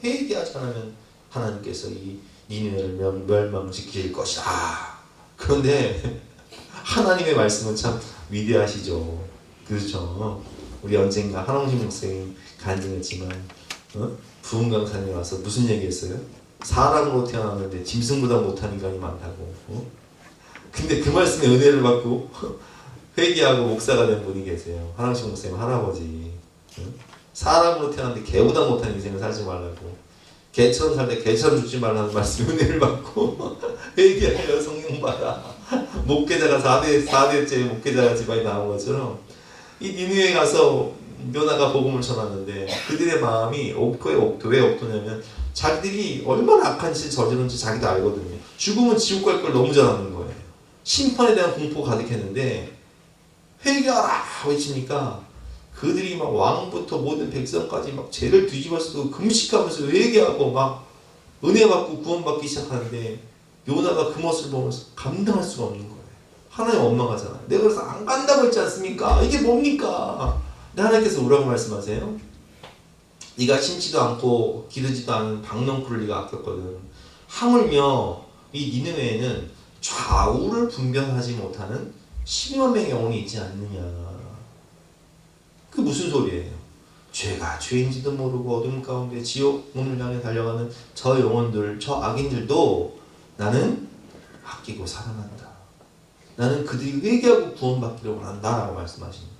회개하지 않으면 하나님께서 이 니느웨를 멸망시킬 것이다. 그런데 하나님의 말씀은 참 위대하시죠. 그렇죠. 우리 언젠가 한홍식 목사님 간증했지만 부흥 강산에 와서 무슨 얘기했어요? 사람으로 태어났는데 짐승보다 못한 인간이 많다고. 근데 그 말씀에 은혜를 받고 회개하고 목사가 된 분이 계세요. 한홍식 목사님 할아버지. 사람으로 태어났는데 개보다 못한 인생을 살지 말라고, 개처럼 살 때 개처럼 죽지 말라는 말씀 은혜를 받고 회개하여 성령 받아. 목회자가 4대째 목회자가 집안에 나온 것처럼 이 니느웨에 가서 요나가 복음을 전하는데 그들의 마음이 옥토에 옥토. 왜 옥토냐면 자기들이 얼마나 악한 짓을 저지른지 자기도 알거든요. 죽으면 지옥 갈 걸 너무 잘 아는 거예요. 심판에 대한 공포가 가득했는데 회개하라 외치니까 그들이 막 왕부터 모든 백성까지 막 죄를 뒤집어쓰고 금식하면서 회개하고 막 은혜 받고 구원받기 시작하는데 요나가 그 모습을 보면서 감당할 수가 없는 거예요. 하나님 원망하잖아요. 내가 그래서 안 간다고 했지 않습니까? 이게 뭡니까? 근데 하나님께서 뭐라고 말씀하세요? 네가 심지도 않고 기르지도 않은 박농쿨을 네가 아꼈거든. 하물며 이 니느웨에는 좌우를 분별하지 못하는 12만 명의 영혼이 있지 않느냐. 그게 무슨 소리예요? 죄가 죄인지도 모르고 어둠 가운데 지옥 문을 향해 달려가는 저 영혼들, 저 악인들도 나는 아끼고 사랑한다. 나는 그들이 회개하고 구원받기를 원한다라고 말씀하시는 거예요.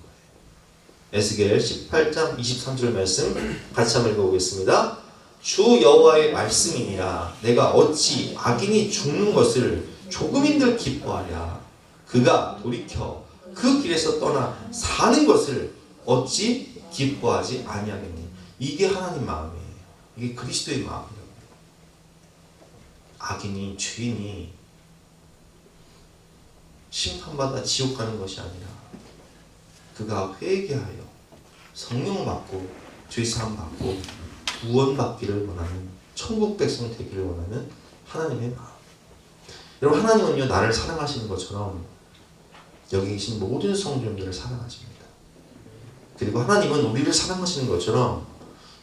에스겔 18장 23절 말씀 같이 한번 읽어보겠습니다. 주 여호와의 말씀이니라. 내가 어찌 악인이 죽는 것을 조금인들 기뻐하랴. 그가 돌이켜 그 길에서 떠나 사는 것을 어찌 기뻐하지 아니하겠니. 이게 하나님 마음이에요. 이게 그리스도의 마음이에요. 악인이, 죄인이 심판받아 지옥 가는 것이 아니라 그가 회개하여 성령 받고 죄사함 받고 구원받기를 원하는, 천국 백성 되기를 원하는 하나님의 마음. 여러분, 하나님은요 나를 사랑하시는 것처럼 여기 계신 모든 성도님들을 사랑하십니다. 그리고 하나님은 우리를 사랑하시는 것처럼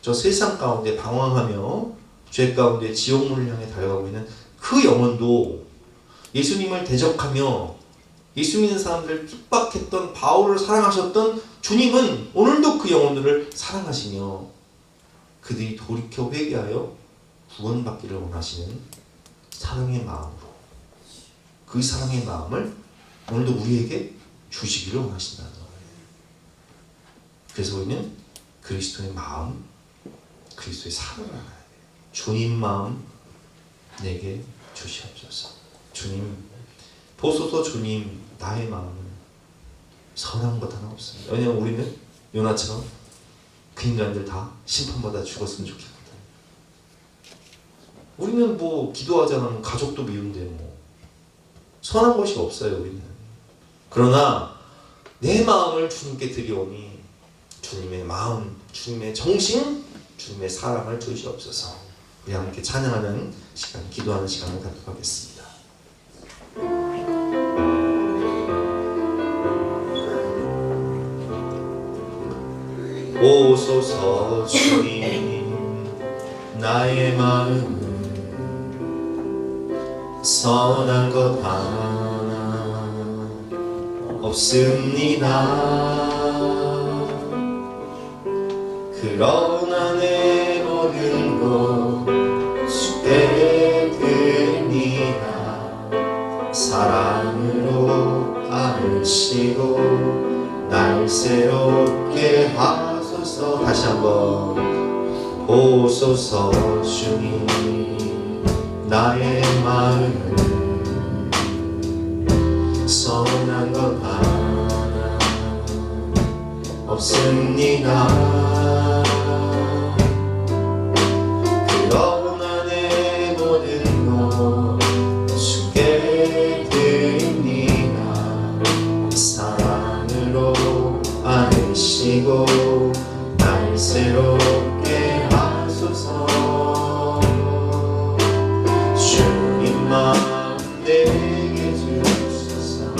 저 세상 가운데 방황하며 죄 가운데 지옥문을 향해 달려가고 있는 그 영혼도 예수님을 대적하며 예수 믿는 사람들을 핍박했던 바울을 사랑하셨던 주님은 오늘도 그 영혼들을 사랑하시며 그들이 돌이켜 회개하여 구원받기를 원하시는 사랑의 마음으로, 그 사랑의 마음을 오늘도 우리에게 주시기를 원하신다는 거예요. 그래서 우리는 그리스도의 마음, 그리스도의 사랑을 알아야 돼요. 주님 마음 내게 주시옵소서. 주님 보소서. 주님, 나의 마음은 선한 것 하나 없습니다. 왜냐하면 우리는 요나처럼 그 인간들 다 심판받아 죽었으면 좋겠거든. 우리는 뭐 기도하지 않으면 가족도 미운데 뭐 선한 것이 없어요. 우리는. 그러나 내 마음을 주님께 드리오니 주님의 마음, 주님의 정신, 주님의 사랑을 주시옵소서. 우리 함께 찬양하는 시간, 기도하는 시간을 갖도록 하겠습니다. 오소서 주님, 나의 마음은 선한 것 하나 없습니다. 그러나 내 모든 것 주께 드립니다. 사랑으로 안으시고 날 새롭게 하소서. 다시 한번. 보소서 주님, 나의 마음을 선한 것 하나 없습니다. 그러나 내 모든 것 주께 드립니다. 사랑으로 안으시고 날 새롭게 하소서. 주님 마음 내게 주소서.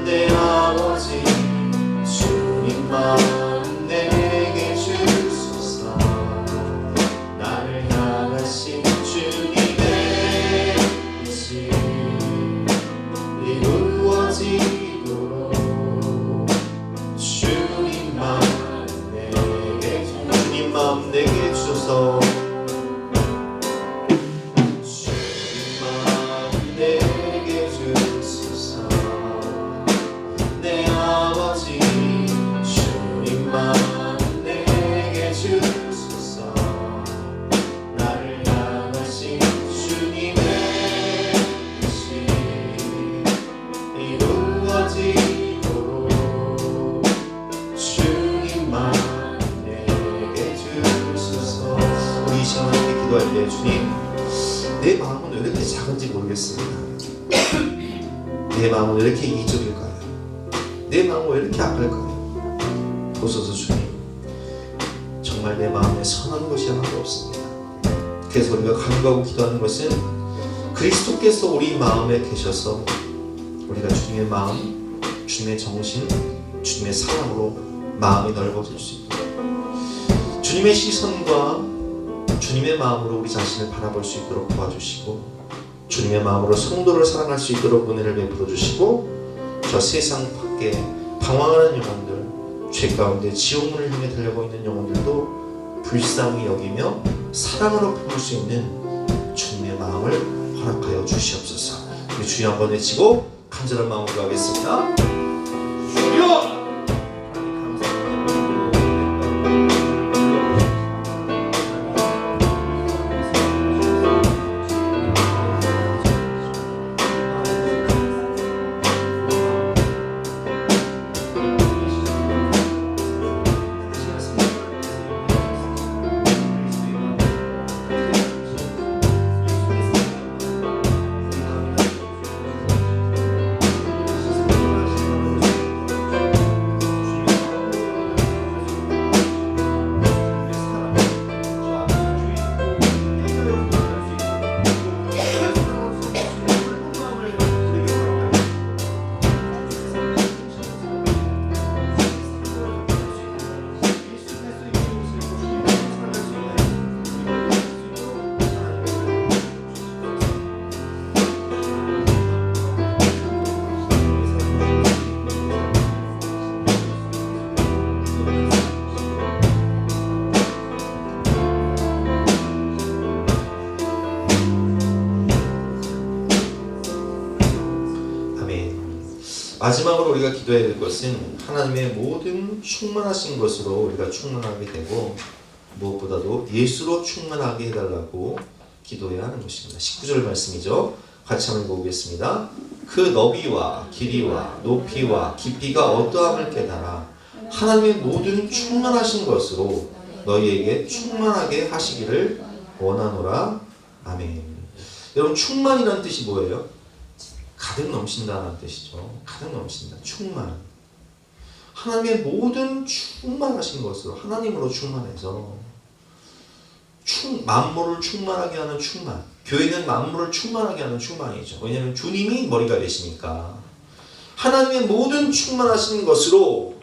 내 아버지 주님 마음 내게 주소서. 나를 향하신 주님의 뜻이 이루어지도록 주님 마음 내게 주소서. 주님 마음 내게 주소서. 내 아버지 주님 마음 내게 주소서. 나를 향하신 주님의 뜻이 이루어지도록 주님 마음 내게 주소서. 우리 이 시간 함께 기도할 때 주님, 내 마음은 왜 이렇게 작은지 모르겠습니다. 내 마음은 왜 이렇게 이기적일까요? 내 마음은 왜 이렇게 악할까요? 보소서 주님, 정말 내 마음에 선한 것이 하나도 없습니다. 그래서 우리가 간구하고 기도하는 것은 그리스도께서 우리 마음에 계셔서 우리가 주님의 마음, 주님의 정신, 주님의 사랑으로 마음이 넓어질 수 있고 주님의 시선과 주님의 마음으로 우리 자신을 바라볼 수 있도록 도와주시고 주님의 마음으로 성도를 사랑할 수 있도록 은혜를 베풀어 주시고 저 세상 밖에 방황하는 영혼들, 죄 가운데 지옥문을 향해 달려가고 있는 영혼들도 불쌍히 여기며 사랑으로 품을 수 있는 주님의 마음을 허락하여 주시옵소서. 우리 주여 한번 외치고 간절한 마음으로 하겠습니다. 주여! 마지막으로 우리가 기도해야 될 것은 하나님의 모든 충만하신 것으로 우리가 충만하게 되고 무엇보다도 예수로 충만하게 해달라고 기도해야 하는 것입니다. 19절 말씀이죠. 같이 한번 보겠습니다. 그 너비와 길이와 높이와 깊이가 어떠함을 깨달아 하나님의 모든 충만하신 것으로 너희에게 충만하게 하시기를 원하노라. 아멘. 여러분, 충만이라는 뜻이 뭐예요? 가득 넘친다는 뜻이죠. 가득 넘친다. 충만. 하나님의 모든 충만하신 것으로 하나님으로 충만해서 만물을 충만하게 하는 충만. 교회는 만물을 충만하게 하는 충만이죠. 왜냐하면 주님이 머리가 되시니까. 하나님의 모든 충만하신 것으로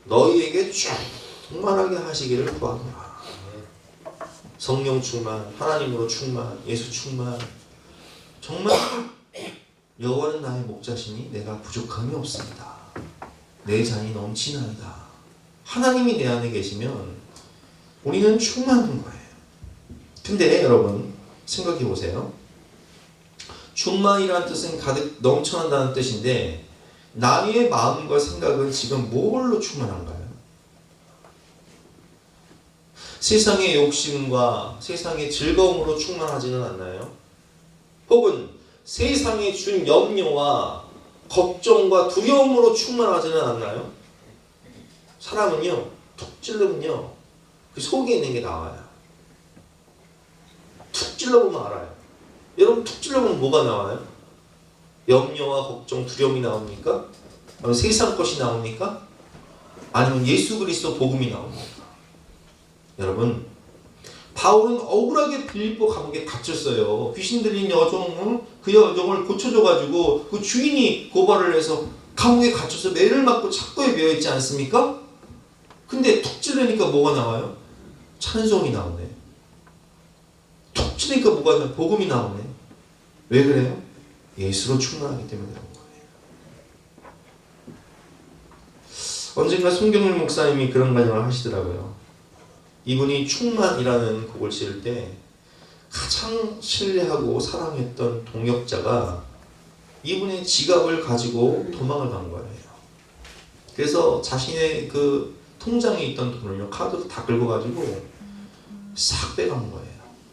너희에게 충만하게 하시기를 구하노라. 성령 충만, 하나님으로 충만, 예수 충만. 정말 여호와는 나의 목자시니 내가 부족함이 없습니다. 내 잔이 넘치나이다. 하나님이 내 안에 계시면 우리는 충만한 거예요. 근데 여러분 생각해 보세요. 충만이라는 뜻은 가득 넘쳐난다는 뜻인데 나의 마음과 생각은 지금 뭘로 충만한가요? 세상의 욕심과 세상의 즐거움으로 충만하지는 않나요? 혹은 세상이 준 염려와 걱정과 두려움으로 충만하지는 않나요? 사람은요, 툭 찔러면요, 그 속에 있는 게 나와요. 툭 찔러보면 알아요. 여러분, 툭 찔러보면 뭐가 나와요? 염려와 걱정, 두려움이 나옵니까? 아니면 세상 것이 나옵니까? 아니면 예수 그리스도 복음이 나옵니까? 여러분, 바울은 억울하게 빌립보 감옥에 갇혔어요. 귀신 들린 여종, 그 여종을 고쳐줘가지고 그 주인이 고발을 해서 감옥에 갇혀서 매를 맞고 착고에 매여있지 않습니까? 근데 툭 찌르니까 뭐가 나와요? 찬송이 나오네. 툭 찌르니까 뭐가 나와요? 복음이 나오네. 왜 그래요? 예수로 충만하기 때문에 그런 거예요. 언젠가 송경일 목사님이 그런 가정을 하시더라고요. 이분이 충만이라는 곡을 지을 때 가장 신뢰하고 사랑했던 동역자가 이분의 지갑을 가지고 도망을 간 거예요. 그래서 자신의 그 통장에 있던 돈을요, 카드로 다 긁어가지고 싹 빼간 거예요.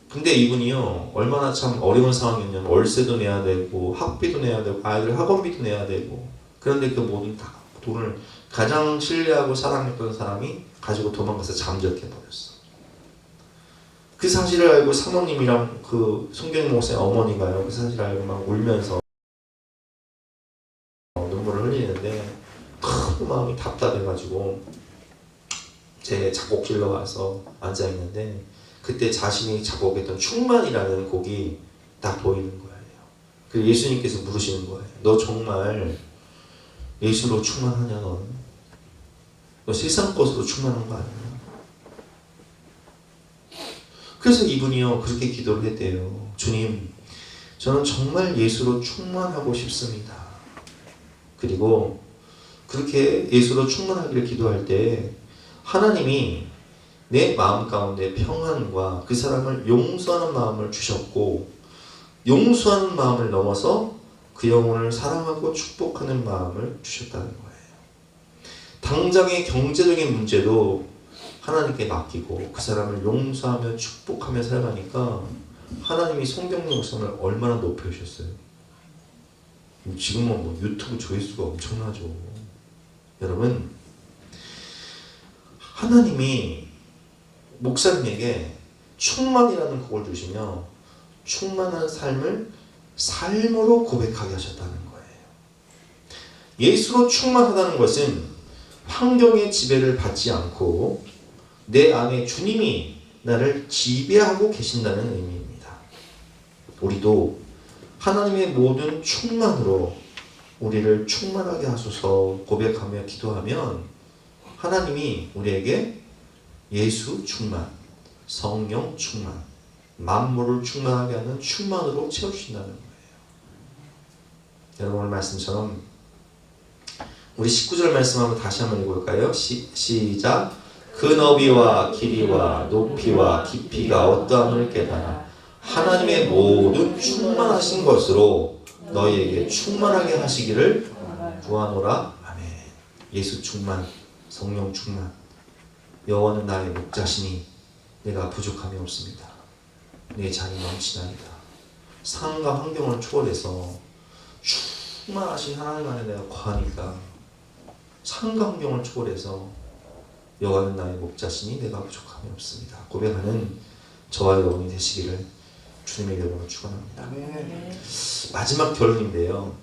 근데 이분이요, 얼마나 참 어려운 상황이었냐면 월세도 내야 되고 학비도 내야 되고 아이들 학원비도 내야 되고, 그런데 그 모든 다 돈을 가장 신뢰하고 사랑했던 사람이 가지고 도망가서 잠적해 버렸어. 그 사실을 알고 사모님이랑 그 송경 목사의 어머니가요, 그 사실을 알고 막 울면서 눈물을 흘리는데 큰 마음이 답답해가지고 제 작곡실로 와서 앉아 있는데 그때 자신이 작곡했던 충만이라는 곡이 딱 보이는 거예요. 그 예수님께서 물으시는 거예요. 너 정말 예수로 충만하냐? 너 세상 것으로 충만한 거 아니야? 그래서 이분이요 그렇게 기도를 했대요. 주님, 저는 정말 예수로 충만하고 싶습니다. 그리고 그렇게 예수로 충만하기를 기도할 때 하나님이 내 마음 가운데 평안과 그 사람을 용서하는 마음을 주셨고, 용서하는 마음을 넘어서 그 영혼을 사랑하고 축복하는 마음을 주셨다는 거예요. 당장의 경제적인 문제도 하나님께 맡기고 그 사람을 용서하며 축복하며 살아가니까 하나님이 성경 영상을 얼마나 높여주셨어요. 지금은 뭐 유튜브 조회수가 엄청나죠. 여러분, 하나님이 목사님에게 충만이라는 곡을 주시며 충만한 삶을 삶으로 고백하게 하셨다는 거예요. 예수로 충만하다는 것은 환경의 지배를 받지 않고 내 안에 주님이 나를 지배하고 계신다는 의미입니다. 우리도 하나님의 모든 충만으로 우리를 충만하게 하소서 고백하며 기도하면 하나님이 우리에게 예수 충만, 성령 충만, 만물을 충만하게 하는 충만으로 채우신다는 거예요. 여러분, 오늘 말씀처럼 우리 19절 말씀 한번 다시 한번 읽어볼까요? 시작. 그 너비와 길이와 높이와 깊이가 어떠함을 깨달아 하나님의 모든 충만하신 것으로 너희에게 충만하게 하시기를 구하노라. 아멘. 예수 충만, 성령 충만. 여호와는 나의 목자시니 내가 부족함이 없습니다. 내 잔이 넘치나이다. 상황과 환경을 초월해서 충만하신 하나님 안에 내가 거하니까 상황과 환경을 초월해서 여호와는 나의 목자시니 내가 부족함이 없습니다. 고백하는 저와 여러분이 되시기를 주님의 이름으로 축원합니다. 마지막 결론인데요.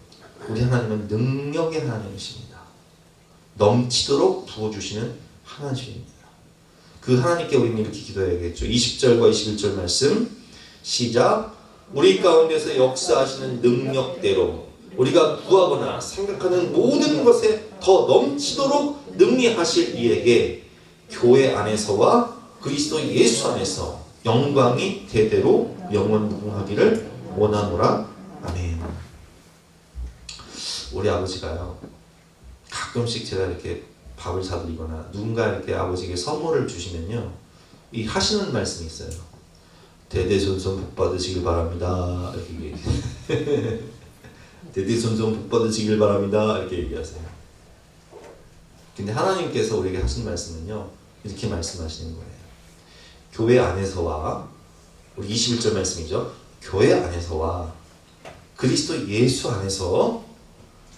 우리 하나님은 능력의 하나님이십니다. 넘치도록 부어주시는 하나님입니다. 그 하나님께 우리는 이렇게 기도해야겠죠. 20절과 21절 말씀 시작. 우리 가운데서 역사하시는 능력대로 우리가 구하거나 생각하는 모든 것에 더 넘치도록 능리하실 이에게 교회 안에서와 그리스도 예수 안에서 영광이 대대로 영원무궁하기를 원하노라. 아멘. 우리 아버지가요, 가끔씩 제가 이렇게 밥을 사드리거나 누군가 이렇게 아버지에게 선물을 주시면요, 이 하시는 말씀이 있어요. 대대손손 복 받으시길 바랍니다. 이렇게 얘기해요. 대대손손 복 받으시길 바랍니다. 이렇게 얘기하세요. 근데 하나님께서 우리에게 하신 말씀은요, 이렇게 말씀하시는 거예요. 교회 안에서와, 우리 21절 말씀이죠. 교회 안에서와 그리스도 예수 안에서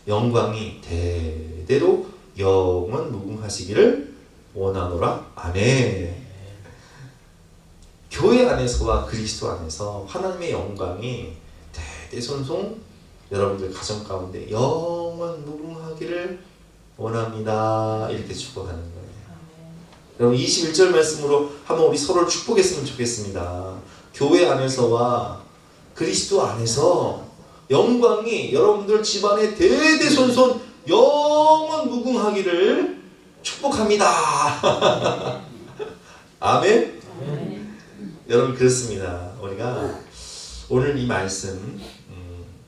영광이 대대로 영원 무궁하시기를 원하노라. 아멘. 교회 안에서와 그리스도 안에서 하나님의 영광이 대대손손 여러분들 가정 가운데 영원 무궁하기를 원합니다. 이렇게 축복하는 거예요. 여러분, 21절 말씀으로 한번 우리 서로를 축복했으면 좋겠습니다. 교회 안에서와 그리스도 안에서 영광이 여러분들 집안에 대대손손 영원 무궁하기를 축복합니다. 아멘? 여러분, 그렇습니다. 우리가 오늘 이 말씀,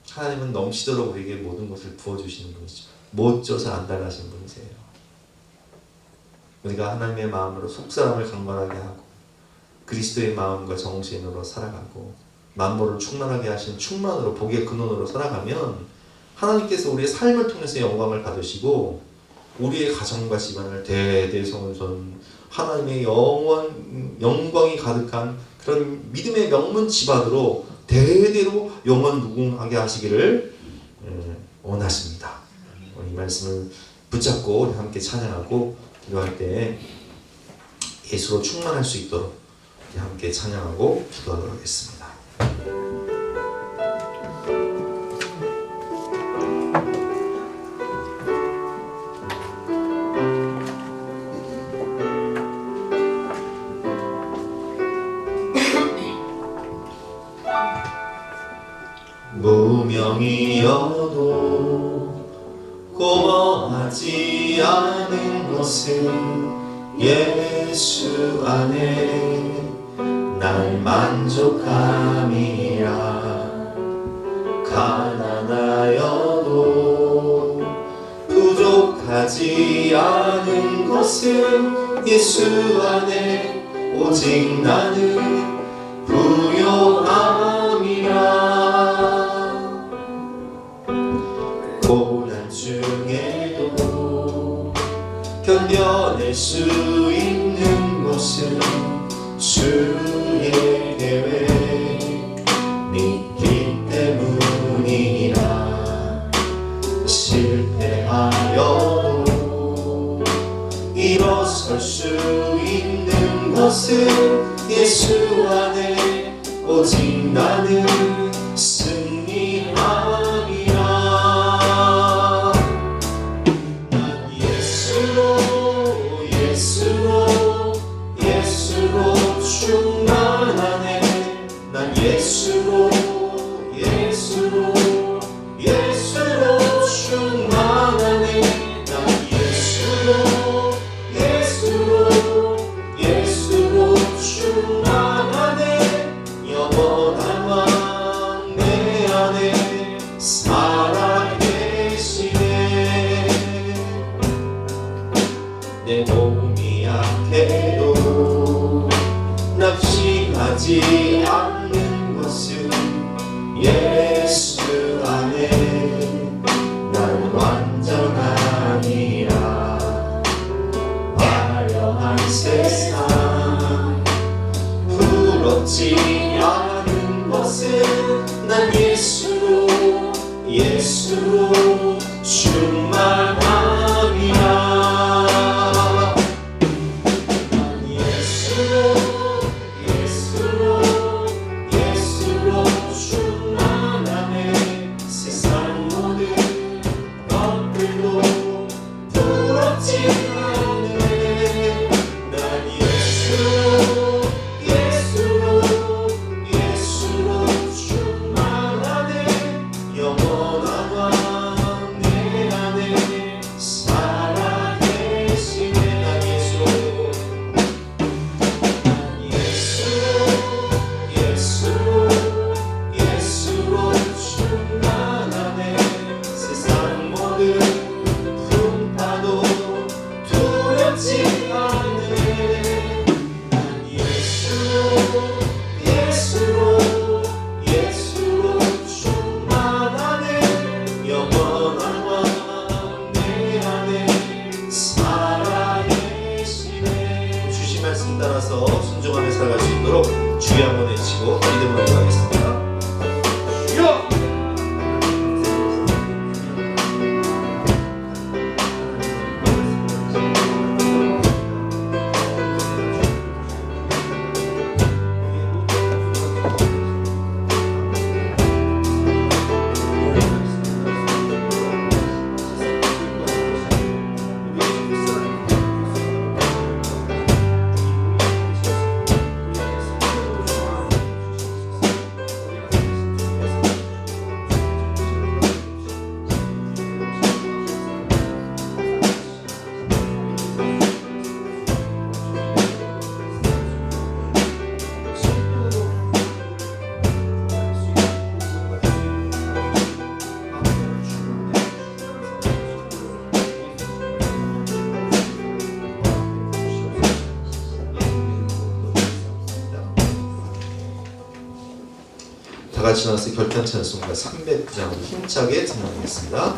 하나님은 넘치도록 우리에게 모든 것을 부어주시는 분이죠. 못 줘서 안달나신 분이세요. 우리가 하나님의 마음으로 속사람을 강건하게 하고 그리스도의 마음과 정신으로 살아가고 만물을 충만하게 하신 충만으로 복의 근원으로 살아가면 하나님께서 우리의 삶을 통해서 영광을 받으시고 우리의 가정과 집안을 대대손손 하나님의 영광이 가득한 그런 믿음의 명문 집안으로 대대로 영원 무궁하게 하시기를 원하십니다. 이 말씀을 붙잡고 우리 함께 찬양하고 기도할 때 예수로 충만할 수 있도록 우리 함께 찬양하고 기도하도록 하겠습니다. 무명이어도 고마워하지 않은 것은 예수 안에 날 만족함이라. 가난하여도 부족하지 않은 것은 예수 안에 오직 나는 부요함이라. 고난 중에도 견뎌낼 수 있는 것은 주의 계획 믿기 때문이라. 실패하여도 일어설 수 있는 것은 예수 안에 오직 나는 승리함이라. 난 예수로 충만하네. 난 예수로 충만하네. 난 예수로 충만하네. 영원한 왕 내 안에 살아계시네. 내 몸이 약해도 납치하지 않는 것은 예수 안에 난 완전하니라. 화려한 세상 부럽지 않은 것은 난 예수로 충만함이라. 예수로 충만하네. 세상 모든 것들도 부럽지 않네. 난 예수로 충만하네. 영원한 왕 내 안에 살아계시네. 난 예수로 충만하네. 세상 모든 풍파도 두렵지 않네. 난 예수로 충만하네. 영원한 왕 내 안에 살아계시네. 주신 말씀 따라서 순종하며 살아갈 수 있도록 주여 한번 외치고 믿음으로 가겠습니다. 주여! 다 같이 나와서 결단 찬송가 309장으로 힘차게 찬양하겠습니다.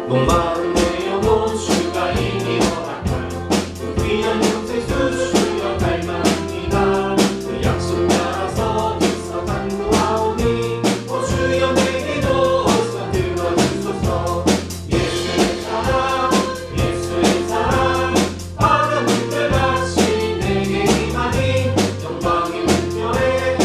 목마른 내 영혼 주가 이미 허락하여 그 귀한 영생수 주여 닮았습니다. 그 약속 따라서 있어 간구하오니 오 주여 내게도 어서 들어주소서. 예수의 사랑 받은 분들 같이 내게 임하니 영광의 은혜에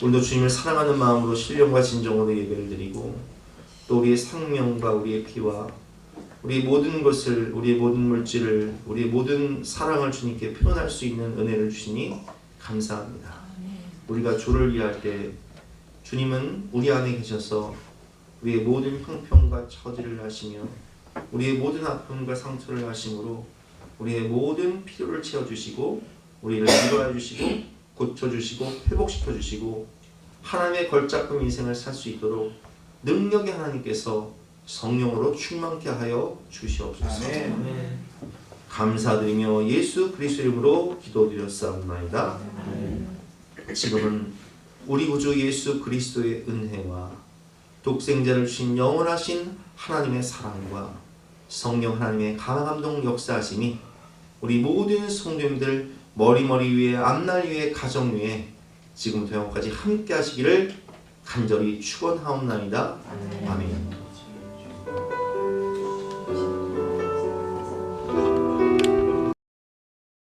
오늘도 주님을 사랑하는 마음으로 신령과 진정으로 예배를 드리고 또 우리의 생명과 우리의 피와 우리의 모든 것을, 우리의 모든 물질을, 우리의 모든 사랑을 주님께 표현할 수 있는 은혜를 주시니 감사합니다. 우리가 주를 위할 때 주님은 우리 안에 계셔서 우리의 모든 형편과 처지를 아시며 우리의 모든 아픔과 상처를 아심으로 우리의 모든 필요를 채워주시고 우리를 위로해 주시고 고쳐주시고 회복시켜주시고 하나님의 걸작품 인생을 살 수 있도록 능력의 하나님께서 성령으로 충만케 하여 주시옵소서. 감사드리며 예수 그리스도 이름으로 기도드렸사옵나이다. 지금은 우리 구주 예수 그리스도의 은혜와 독생자를 주신 영원하신 하나님의 사랑과 성령 하나님의 감화감동 역사하심이 우리 모든 성도님들 머리머리 위에, 앞날 위에, 가정 위에 지금부터 영원까지 함께 하시기를 간절히 축원하옵나이다. 아멘.